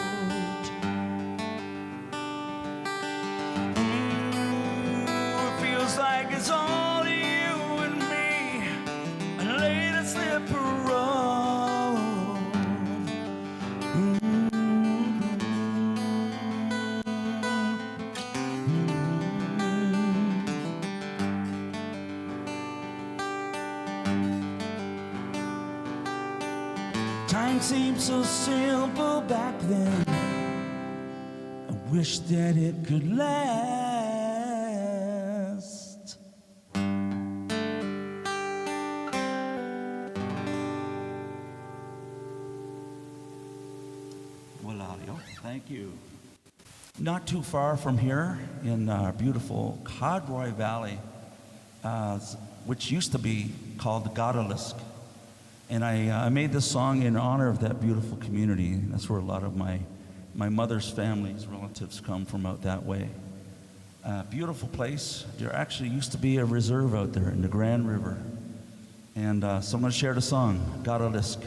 Speaker 1: Ooh, feels like it's only you and me, a Lady Slipper Road. Time seemed so simple back then, I wish that it could last. Thank you. Not too far from here in beautiful Codroy Valley, which used to be called Godalisk. And I made this song in honor of that beautiful community. That's where a lot of my mother's family's relatives come from, out that way. Beautiful place. There actually used to be a reserve out there in the Grand River. And so I'm going to share the song, Godalisk.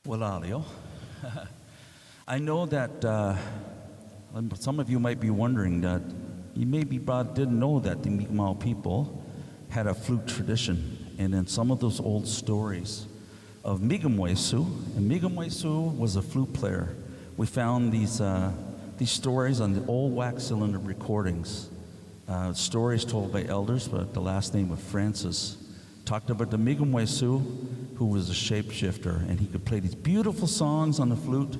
Speaker 1: Well, Alio, I know that some of you might be wondering that you maybe didn't know that the Mi'kmaq people had a flute tradition. And in some of those old stories of Mi'kmaq, and Mi'kmaq was a flute player. We found these stories on the old wax cylinder recordings, stories told by elders, but the last name of Francis, talked about the Mi'kmaq who was a shapeshifter, and he could play these beautiful songs on the flute,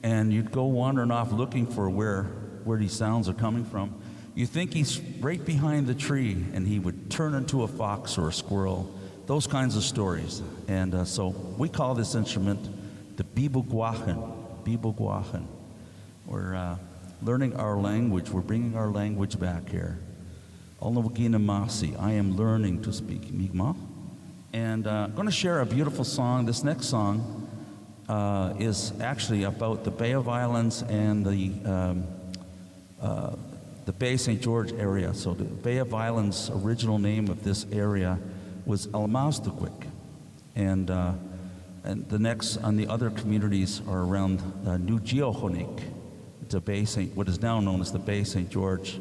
Speaker 1: and you'd go wandering off looking for where these sounds are coming from. You think he's right behind the tree, and he would turn into a fox or a squirrel, those kinds of stories. And so we call this instrument the Bibuguahan. We're learning our language. We're bringing our language back here. Olnawaginamasi, I am learning to speak Mi'kmaq. And I'm going to share a beautiful song. This next song is actually about the Bay of Islands and the Bay St. George area. So the Bay of Islands' original name of this area was Almazdukwik. And the next on the other communities are around New Geohonik, the Bay St. what is now known as the Bay St. George.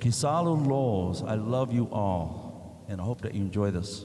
Speaker 1: Kisalu Los, I love you all. And I hope that you enjoy this.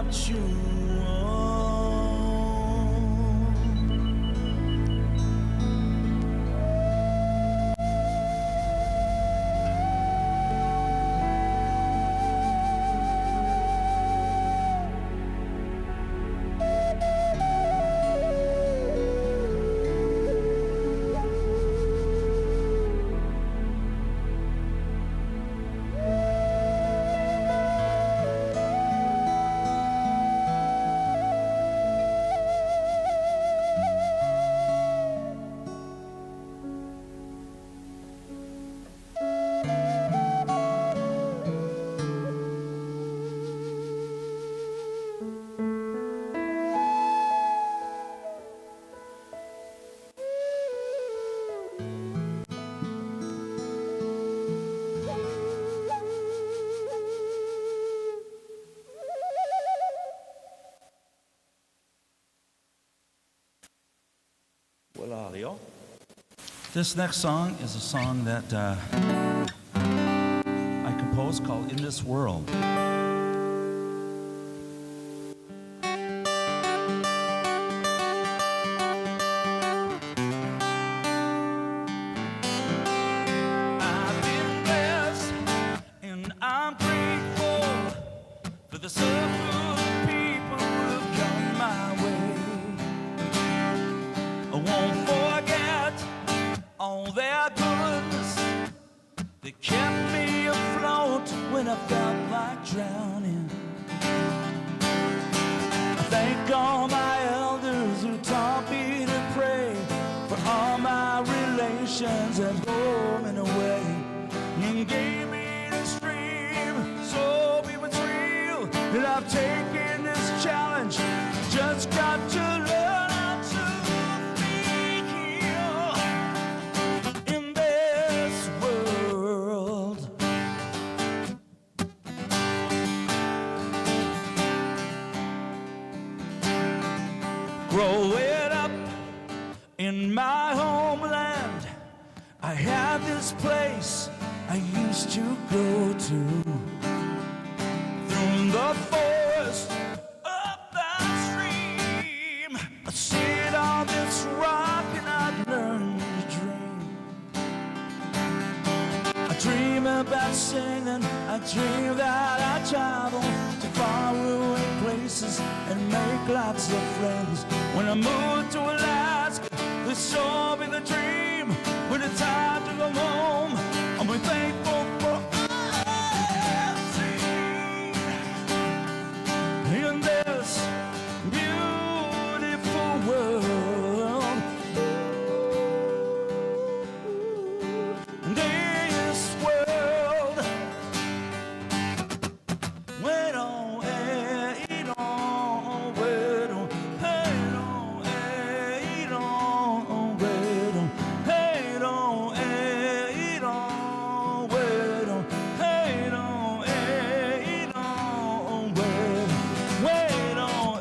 Speaker 1: what you want. Well, Leo. This next song is a song that I composed called In This World. I've been blessed and I'm grateful for the circle of people who have come my way. I won't forget all their goodness. They kept me afloat when I felt like drowning. I thank all my elders who taught me to pray, for all my relations at home and away, and gave me the stream so it was real that I've taken this challenge. Just got to learn how to be here in this world. Growing up in my homeland, I had this place I used to go to. Through the forest, up that stream, I sit on this rock and I'd learn to dream. I dream about singing, I dream that I travel to faraway places and make lots of friends. When I moved to Alaska, this sure be the dream. When it's time to go home, I'll be thankful for all I've seen in this beautiful world. This world, wait on, wait on, wait on, wait on, wait on, wait on, wait on, wait on, wait on, wait on, wait on, wait on,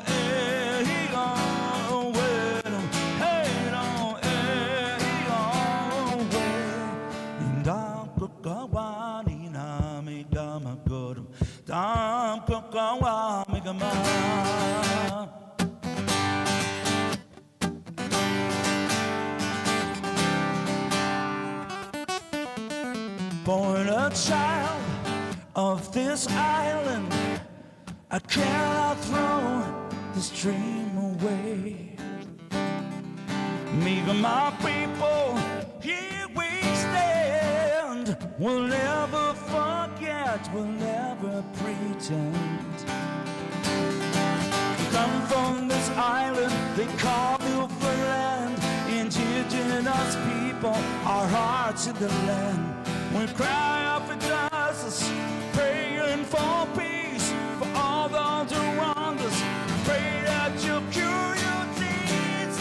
Speaker 1: wait on, wait on, wait on, wait. Dam kukawani na migama kodum. Dam kukawa migama. Born a child of this island, I cannot throw this dream away. Me and my people, here we stand. We'll never forget, we'll never pretend. We come from this island they call Newfoundland. Indigenous people, our hearts in the land. We cry out for justice, praying for peace, for all those around us. Pray that you'll cure your disease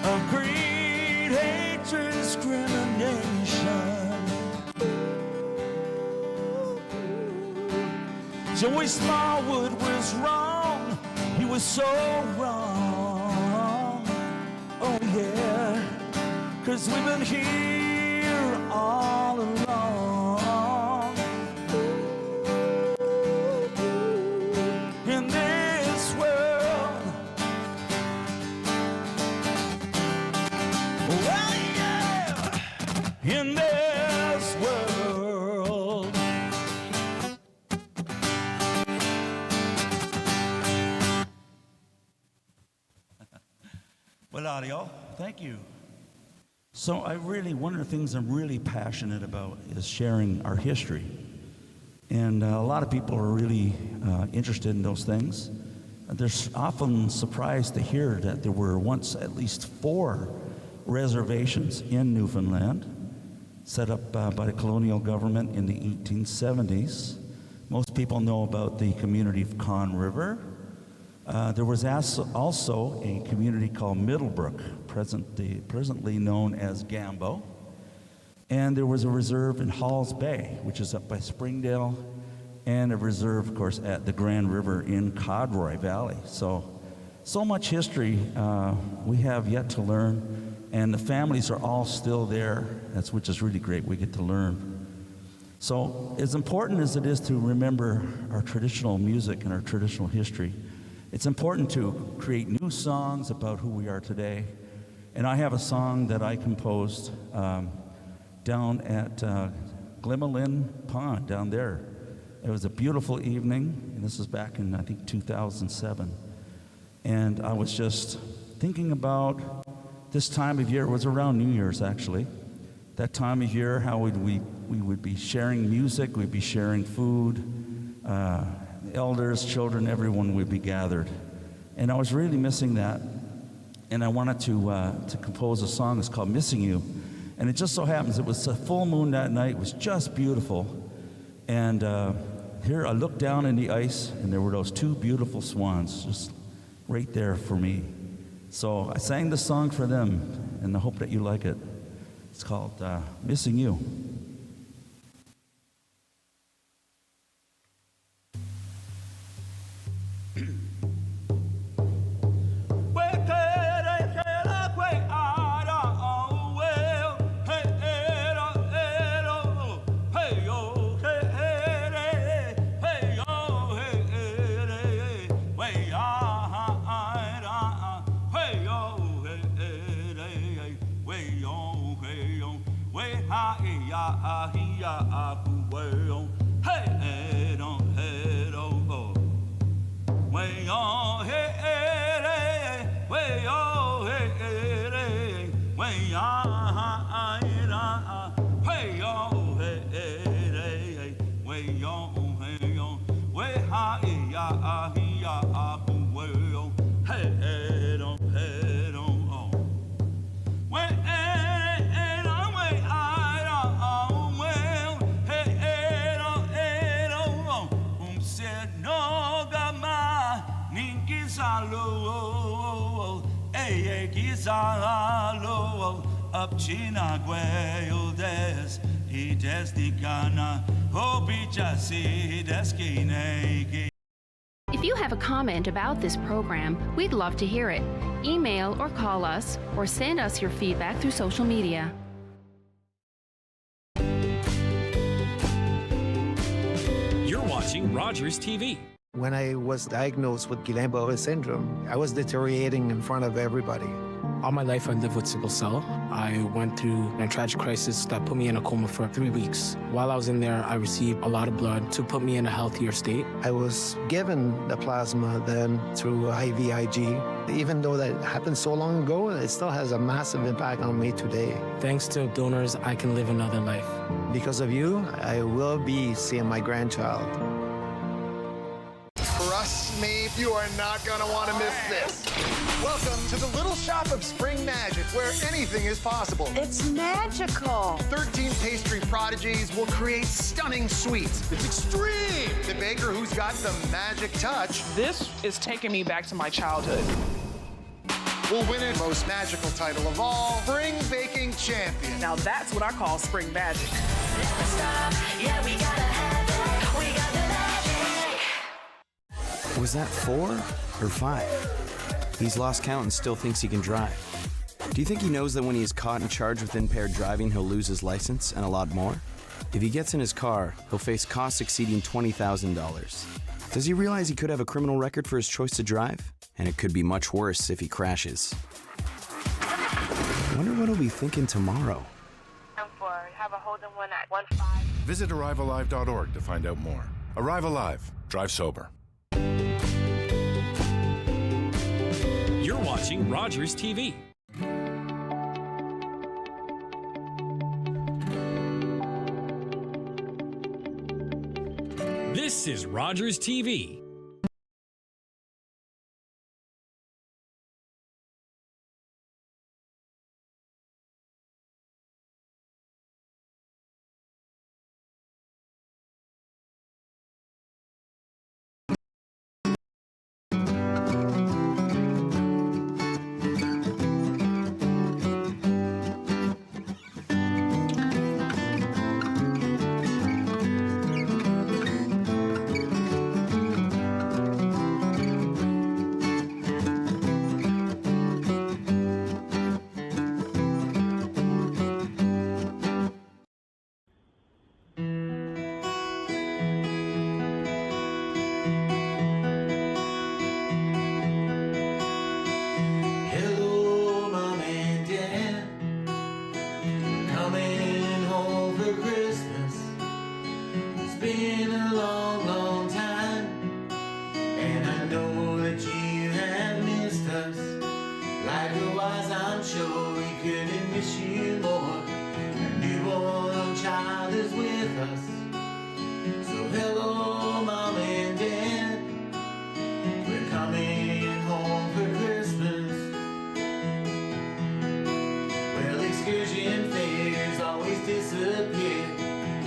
Speaker 1: of greed, hatred, discrimination. Joey Smallwood was wrong, he was so wrong. Oh yeah, 'cause we've been here all along. Well, audio, thank you. So one of the things I'm really passionate about is sharing our history. And a lot of people are really interested in those things. They're often surprised to hear that there were once at least 4 reservations in Newfoundland, set up by the colonial government in the 1870s. Most people know about the community of Conn River. There was also a community called Brook, presently known as Gambo. And there was a reserve in Halls Bay, which is up by Springdale, and a reserve, of course, at the Grand River in Codroy Valley. So much history we have yet to learn. And the families are all still there, which is really great. We get to learn. So as important as it is to remember our traditional music and our traditional history, it's important to create new songs about who we are today. And I have a song that I composed down at Glimmelin Pond down there. It was a beautiful evening, and this was back in, I think, 2007. And I was just thinking about this time of year. It was around New Year's, actually. That time of year, how we would be sharing music, we'd be sharing food, elders, children, everyone would be gathered. And I was really missing that. And I wanted to compose a song. It's called Missing You. And it just so happens it was a full moon that night. It was just beautiful. And here I looked down in the ice, and there were those 2 beautiful swans just right there for me. So I sang the song for them, and I hope that you like it. It's called Missing You.
Speaker 7: If you have a comment about this program, we'd love to hear it. Email or call us, or send us your feedback through social media.
Speaker 8: You're watching Rogers TV.
Speaker 9: When I was diagnosed with Guillain-Barré syndrome, I was deteriorating in front of everybody.
Speaker 10: All my life, I lived with sickle cell. I went through a tragic crisis that put me in a coma for 3 weeks. While I was in there, I received a lot of blood to put me in a healthier state.
Speaker 9: I was given the plasma then through IVIG. Even though that happened so long ago, it still has a massive impact on me today.
Speaker 10: Thanks to donors, I can live another life.
Speaker 9: Because of you, I will be seeing my grandchild.
Speaker 11: Trust me, you are not going to want to miss this. Welcome to the little shop of spring magic, where anything is possible.
Speaker 12: It's magical.
Speaker 11: 13 pastry prodigies will create stunning sweets. It's extreme. The baker who's got the magic touch.
Speaker 12: This is taking me back to my childhood.
Speaker 11: Will win it most magical title of all, Spring Baking Champion.
Speaker 12: Now that's what I call spring magic.
Speaker 13: Never stop. Yeah, we gotta have it. We got the magic.
Speaker 14: Was that 4 or 5? He's lost count and still thinks he can drive. Do you think he knows that when he is caught and charged with impaired driving, he'll lose his license and a lot more? If he gets in his car, he'll face costs exceeding $20,000. Does he realize he could have a criminal record for his choice to drive? And it could be much worse if he crashes. I wonder what he'll be thinking tomorrow.
Speaker 15: Have a Holden 1 at 15.
Speaker 16: Visit ArriveAlive.org to find out more. Arrive Alive. Drive sober.
Speaker 8: You're watching Rogers TV. This is Rogers TV.
Speaker 17: Hello, Mom and Dad. Coming home for Christmas. It's been a long, long time. And I know that you have missed us. Likewise, I'm sure we couldn't miss you more. A newborn child is with us. So hello, Mom and Dad. We're coming home for Christmas. Well, excursion fairs always disappear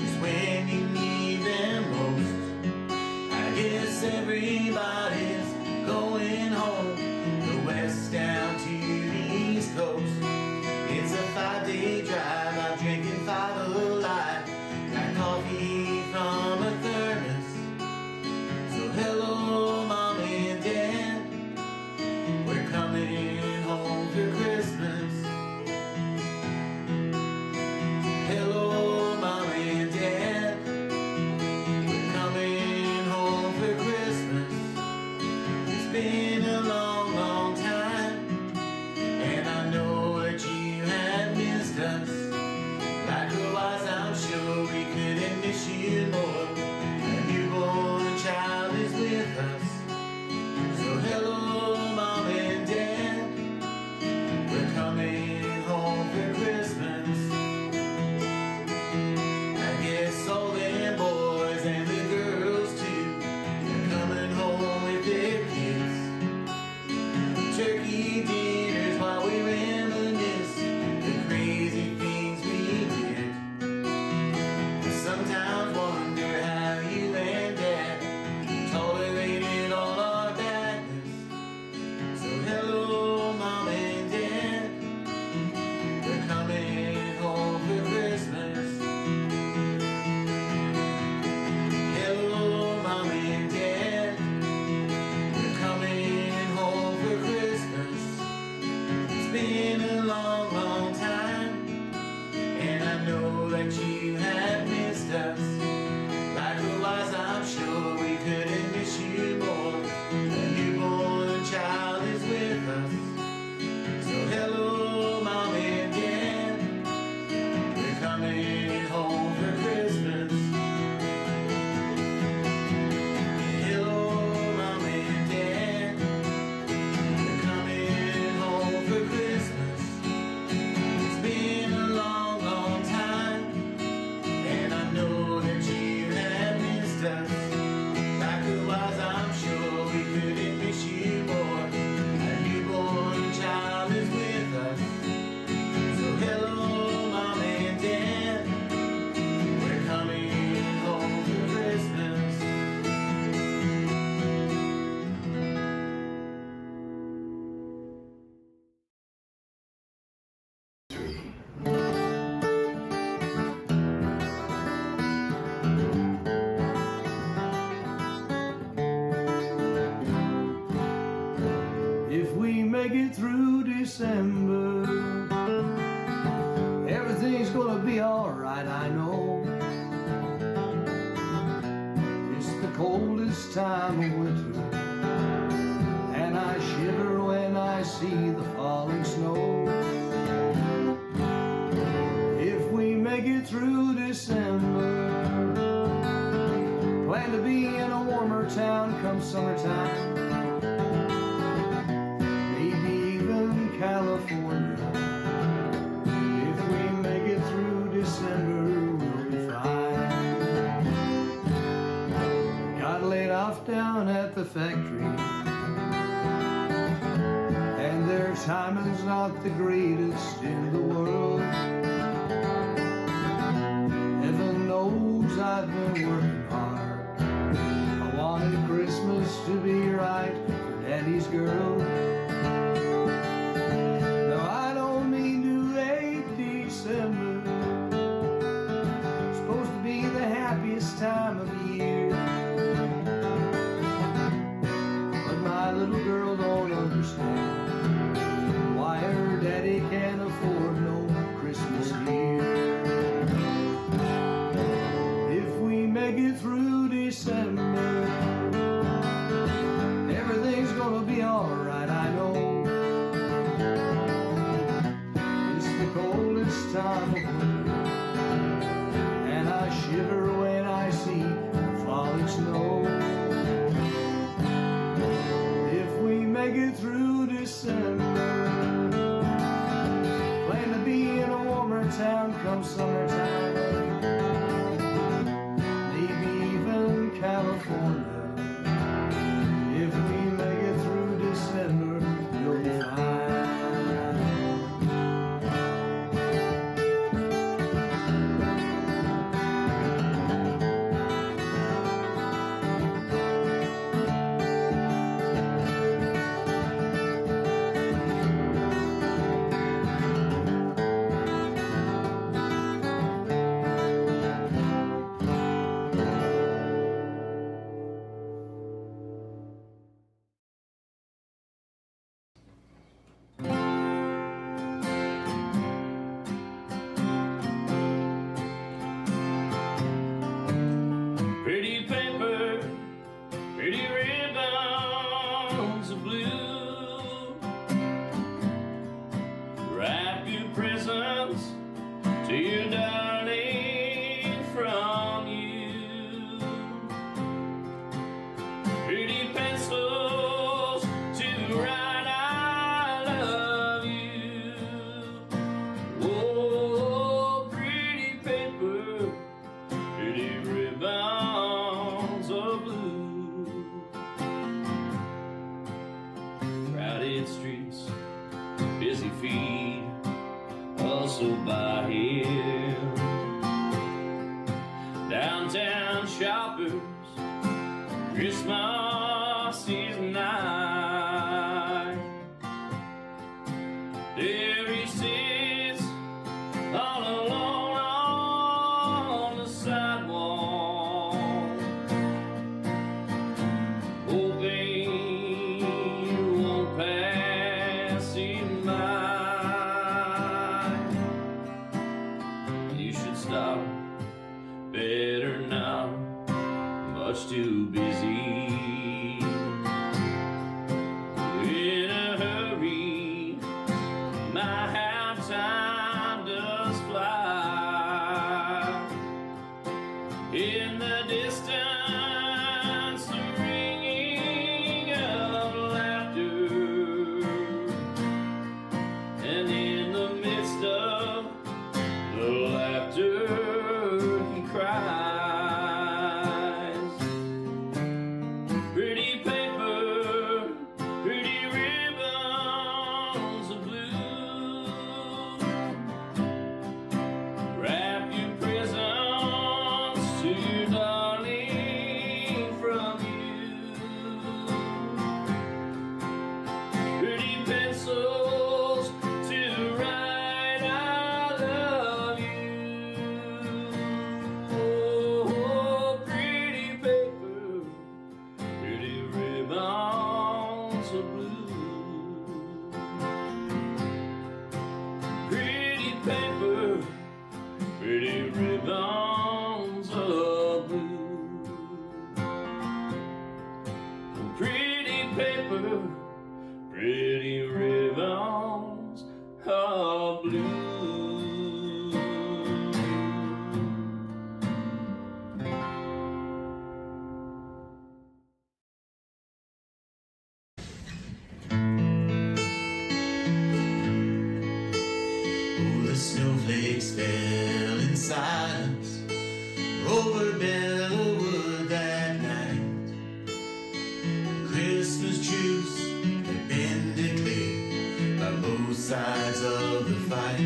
Speaker 17: just when you need them most. I guess everybody's going home, the west down to the east coast. It's a 5-day drive, I'm drinking 5 Alive, got coffee from a thermos. So hello, Mom and Dad, we're coming home for Christmas. Hello, Mom and Dad, we're coming home for Christmas. It's been a long, long time, and I know that you have missed us. Likewise, I'm sure we couldn't miss you more. A newborn child is with us. So hello, Mom and Dad, we're coming home for Christmas. I guess all them boys and the girls too are coming home with their kids. Turkey dinners while we reminisce the crazy things we did. I sometimes wonder how you and Dad tolerated all our badness. So hello, Mom and Dad, we're coming home for Christmas. Hello, Mom and Dad, we're coming home for Christmas. It's been a long, long time, and I know that you have missed us. Likewise, I'm sure we couldn't miss you more. A newborn child is with us. So hello, Mom and Dad, we're coming home for Christmas. Hello, Mom and Dad, we're coming home for Christmas. It's been a long, long time, and I know that you have missed us. Likewise, I'm sure we couldn't miss you more. A newborn child is with us. So hello, Mom and Dad, we're coming home for Christmas.
Speaker 18: If we make it through December, everything's gonna be alright, I know. It's the coldest time of winter, and I shiver when I see the falling snow. If we make it through December, plan to be in a warmer town come summertime. Maybe California. If we make it through December, we'll be fine. Got laid off down at the factory, and their timing's not the greatest in the world. Heaven knows I've been working hard. I wanted Christmas to be right for Daddy's girl. No, I don't mean to hate December. It's supposed to be the happiest time of the year. But my little girl don't understand why her daddy can't afford no Christmas here. If we make it through December, everything's gonna be alright, I know. It's the coldest time of winter, and I shiver when I see the falling snow. If we make it through December, plan to be in a warmer town come summertime, maybe even California. If we make it through December, you'll be fine.
Speaker 17: Pretty paper, pretty ribbons of blue. Wrap your presents to your darling from you. Pretty pencils to write I love you. Oh, pretty paper, pretty ribbons of blue. Crowded streets, busy feet, also by him. Downtown shoppers, Christmas is nigh. There he sits all alone on the sidewalk, hoping you won't pass him by. You should stop, better not, much too busy. In a hurry, my how time does fly. In the distance, the ringing of laughter, and in the midst of the laughter, he cries. Pretty paper, pretty ribbons of blue. Wrap your presents to your darling from you. Pretty pencils to write I love you. Oh, pretty paper, pretty ribbons of blue. Pretty paper, pretty ribbons of blue. Pretty paper, pretty ribbons of blue. snowflakes fell in silence over Bellewood that night. Christmas truce had been declared by both sides of the fight.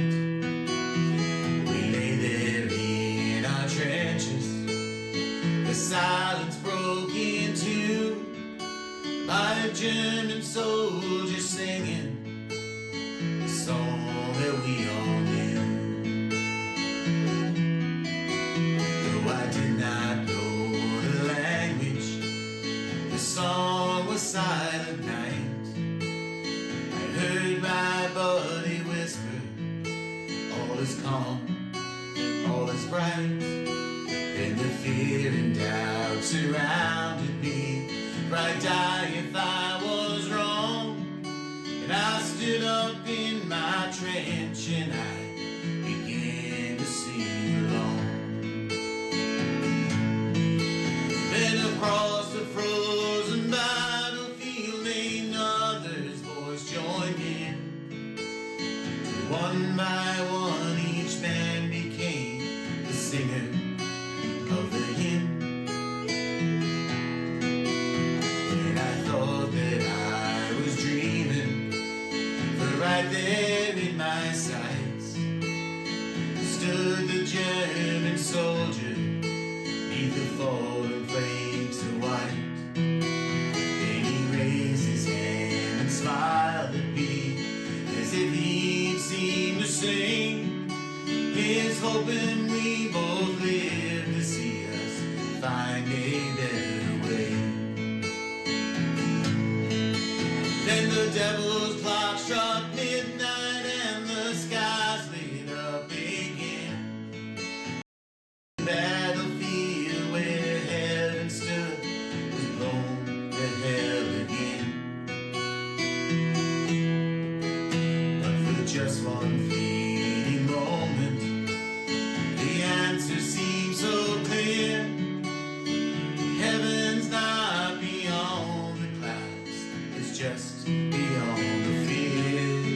Speaker 17: We lay there in our trenches, the silence broke into by a German soldier singing the song that we all knew. Though I did not know the language, the song was Silent Night. I heard my buddy whisper, all is calm, all is bright. Then the fear and doubt surrounded me, for I die if I was wrong. And I stood up in my trench and I began to sing along. Then across the frozen battlefield another's voice joined in. One by one each man became the singer of the hymn. And I thought that I was dreaming, but right there in my sights stood the German soldier neath the fallen flames of white. Then he raised his hand and smiled at me as if he'd seemed to sing, here's hoping we both live to see us find a better way. Then the devil's clock struck midnight and the skies lit up again. The battlefield where heaven stood was blown to hell again. But for just one fleeting moment, the answer seemed so clear. Heaven's not beyond the clouds, it's just beyond the fear.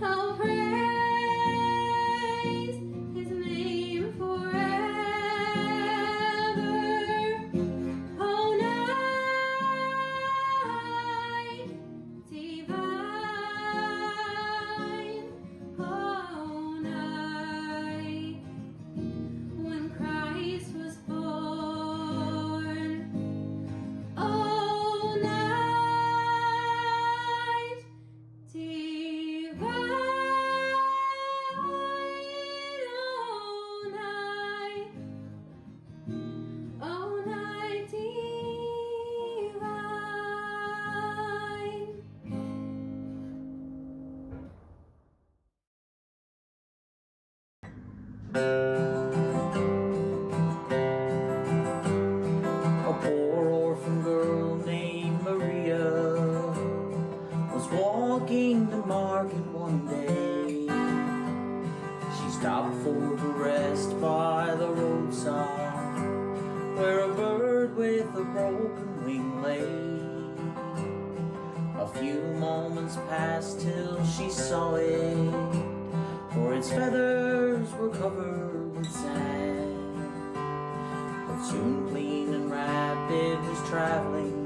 Speaker 13: I'll praise his name forever. Oh, night divine. Oh, night when Christ was born. Oh, night divine. Oh, night divine.
Speaker 17: A poor orphan girl named Maria was walking to market one day. She stopped for to rest by the roadside, where a bird with a broken wing lay. A few moments passed till she saw it, for its feathers were covered with sand. But soon clean and wrapped it was traveling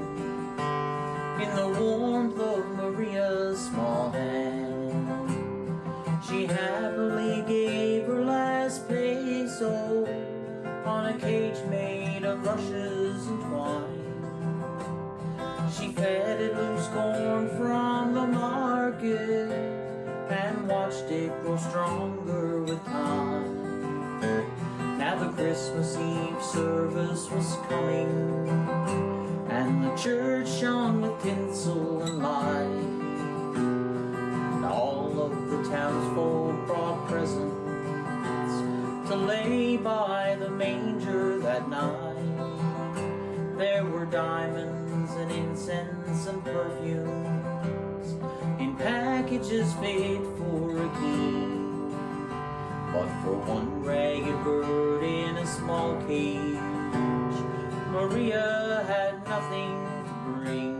Speaker 17: in the warmth of Maria's small hand. She happily gave her last peso on a cage made of rushes and twine. She fed it loose corn from the market and watched it grow stronger with time. Now the Christmas Eve service was coming, and the church shone with tinsel and light. And all of the townsfolk brought presents to lay by the manger that night. There were diamonds and incense and perfumes in packages fit for a king. But for one ragged bird in a small cage, Maria had nothing to bring.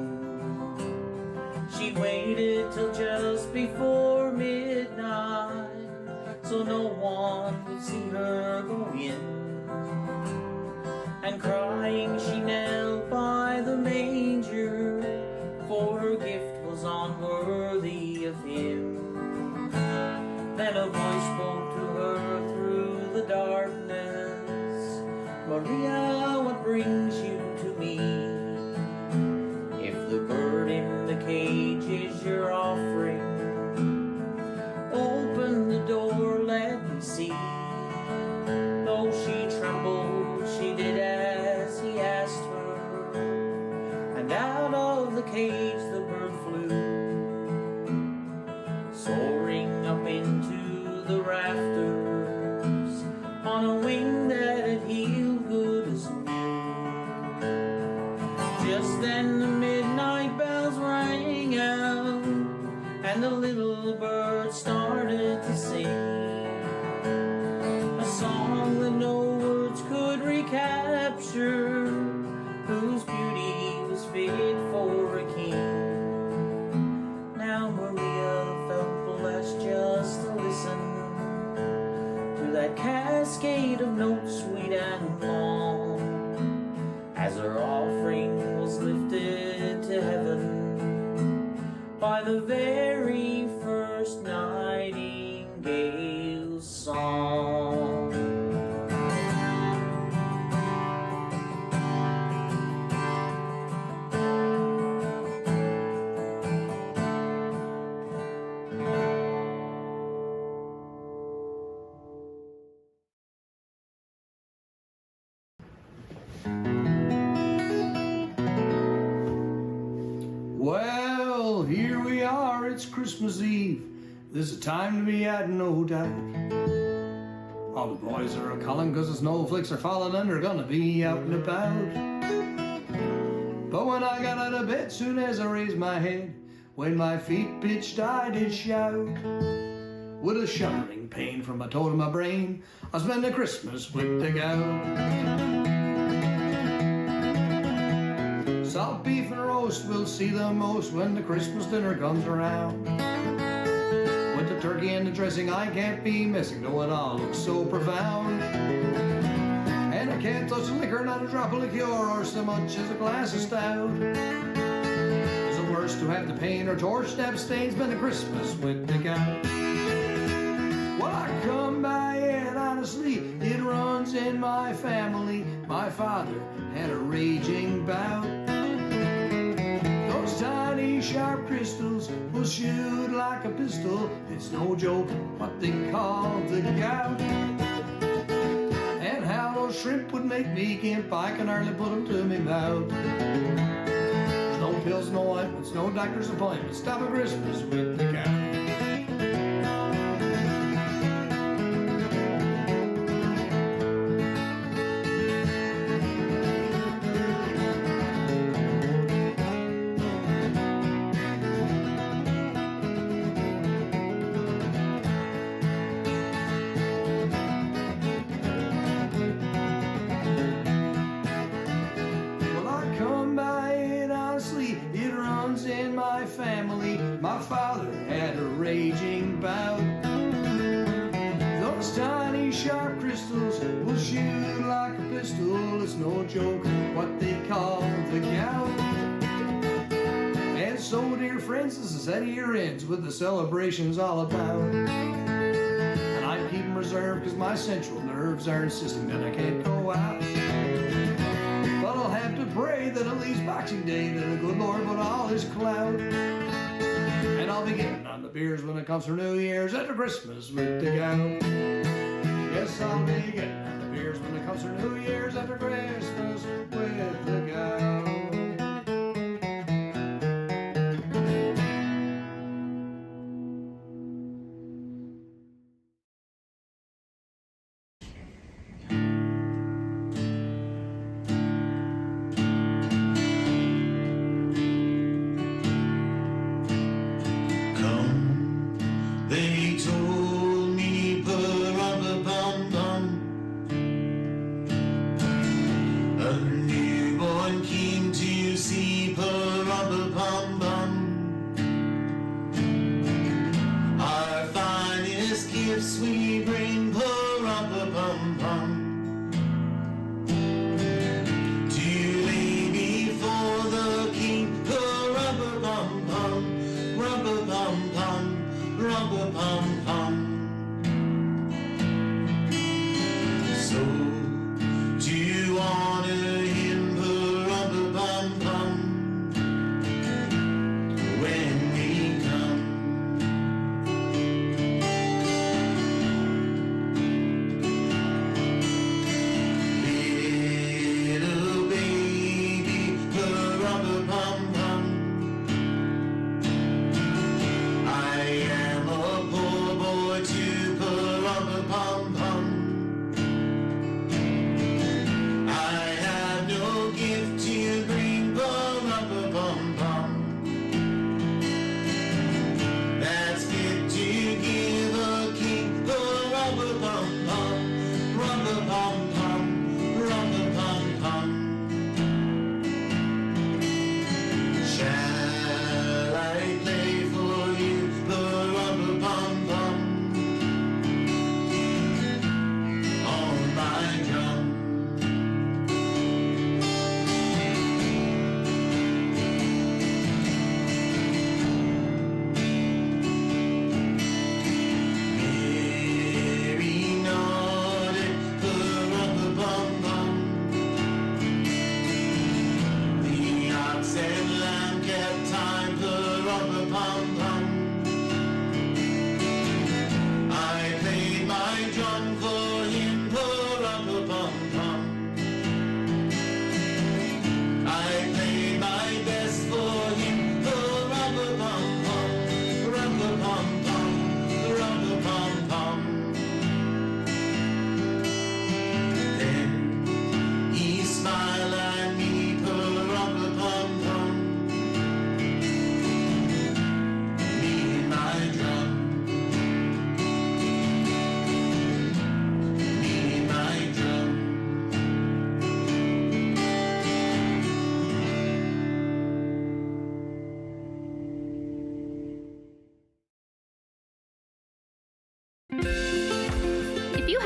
Speaker 17: She waited till just before midnight, so no one would see her go in. And crying she knelt by the manger, for her gift was unworthy of him. Then a voice spoke to her through the darkness, Maria, what brings you to me? If the bird in the cage is your offering, open the door, let me see. Though she trembled, she did as he asked her, and out of the cage the bird flew, soaring up into the rafters on a wing that had healed good as new. Just then the midnight bells rang out, and the little bird started to sing a song that no words could recapture, whose beauty was fit for a king. Now Maria felt blessed just to listen to that cascade of notes sweet and long, as her offering was lifted to heaven by the very first nightingale's song.
Speaker 18: Well, here we are, it's Christmas Eve. There's a time to be had, no doubt. All the boys are a-calling 'cause the snowflakes are falling and they're gonna be out and about. But when I got out of bed, soon as I raised my head, when my feet pitched, I did shout. With a shuddering pain from my toe to my brain, I spent the Christmas with the gout. Salt beef and roast we'll see the most when the Christmas dinner comes around. With the turkey and the dressing I can't be missing. No, it all looks so profound. And I can't touch the liquor, not a drop of liqueur or so much as a glass of stout. Is it worse to have the pain or torch that abstains than a Christmas with the gout? Well, I come by it honestly, it runs in my family. My father had a raging bout. Those tiny sharp crystals will shoot like a pistol. It's no joke what they call the gout. And how those shrimp would make me gimp, I can hardly put them to me mouth. There's no pills, no ointments, no doctor's appointments. Stop at Christmas with the gout. Family, my father had a raging bout. Those tiny sharp crystals will shoot like a pistol. It's no joke what they call the gout. And so, dear friends, this is at year ends with the celebrations all about. And I keep them reserved because my central nerves are insisting that I can't go out. But I'll have to pray that at least Boxing Day that the good Lord put all his cloud. And I'll be getting on the beers when it comes for New Year's after Christmas with the gout. Yes, I'll be getting on the beers when it comes for New Year's after Christmas with the gout.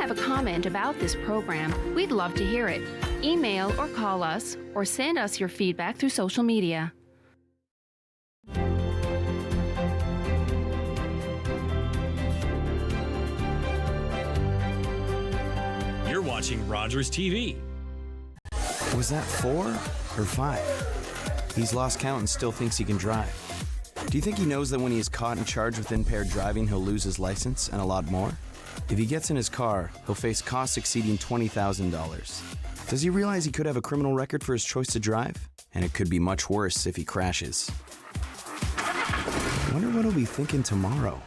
Speaker 7: have a comment about this program, we'd love to hear it. Email or call us, or send us your feedback through social media.
Speaker 8: You're watching Rogers TV.
Speaker 14: Was that 4 or 5? He's lost count and still thinks he can drive. Do you think he knows that when he is caught and charged with impaired driving, he'll lose his license and a lot more? If he gets in his car, he'll face costs exceeding $20,000. Does he realize he could have a criminal record for his choice to drive? And it could be much worse if he crashes. I wonder what he'll be thinking tomorrow.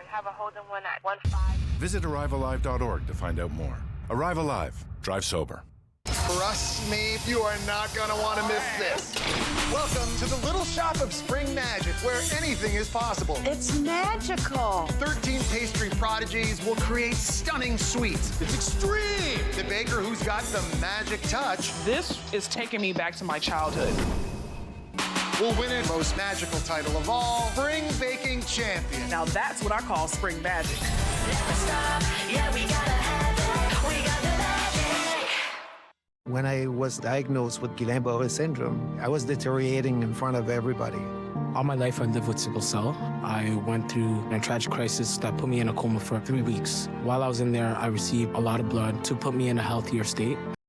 Speaker 15: Have a hold in one at 15.
Speaker 16: Visit arrivealive.org to find out more. Arrive Alive. Drive sober.
Speaker 11: Trust me, you are not gonna want to miss this. Welcome to the little shop of spring magic, where anything is possible.
Speaker 12: It's magical.
Speaker 11: 13 pastry prodigies will create stunning sweets. It's extreme. The baker who's got the magic touch
Speaker 12: This is taking me back to my childhood.
Speaker 11: will win it most magical title of all, Spring Baking Champion.
Speaker 12: Now that's what I call spring magic.
Speaker 13: Never stop, yeah, we gotta have it. We got the magic.
Speaker 9: When I was diagnosed with Guillain-Barré syndrome, I was deteriorating in front of everybody.
Speaker 10: All my life, I lived with sickle cell. I went through a tragic crisis that put me in a coma for 3 weeks. While I was in there, I received a lot of blood to put me in a healthier state.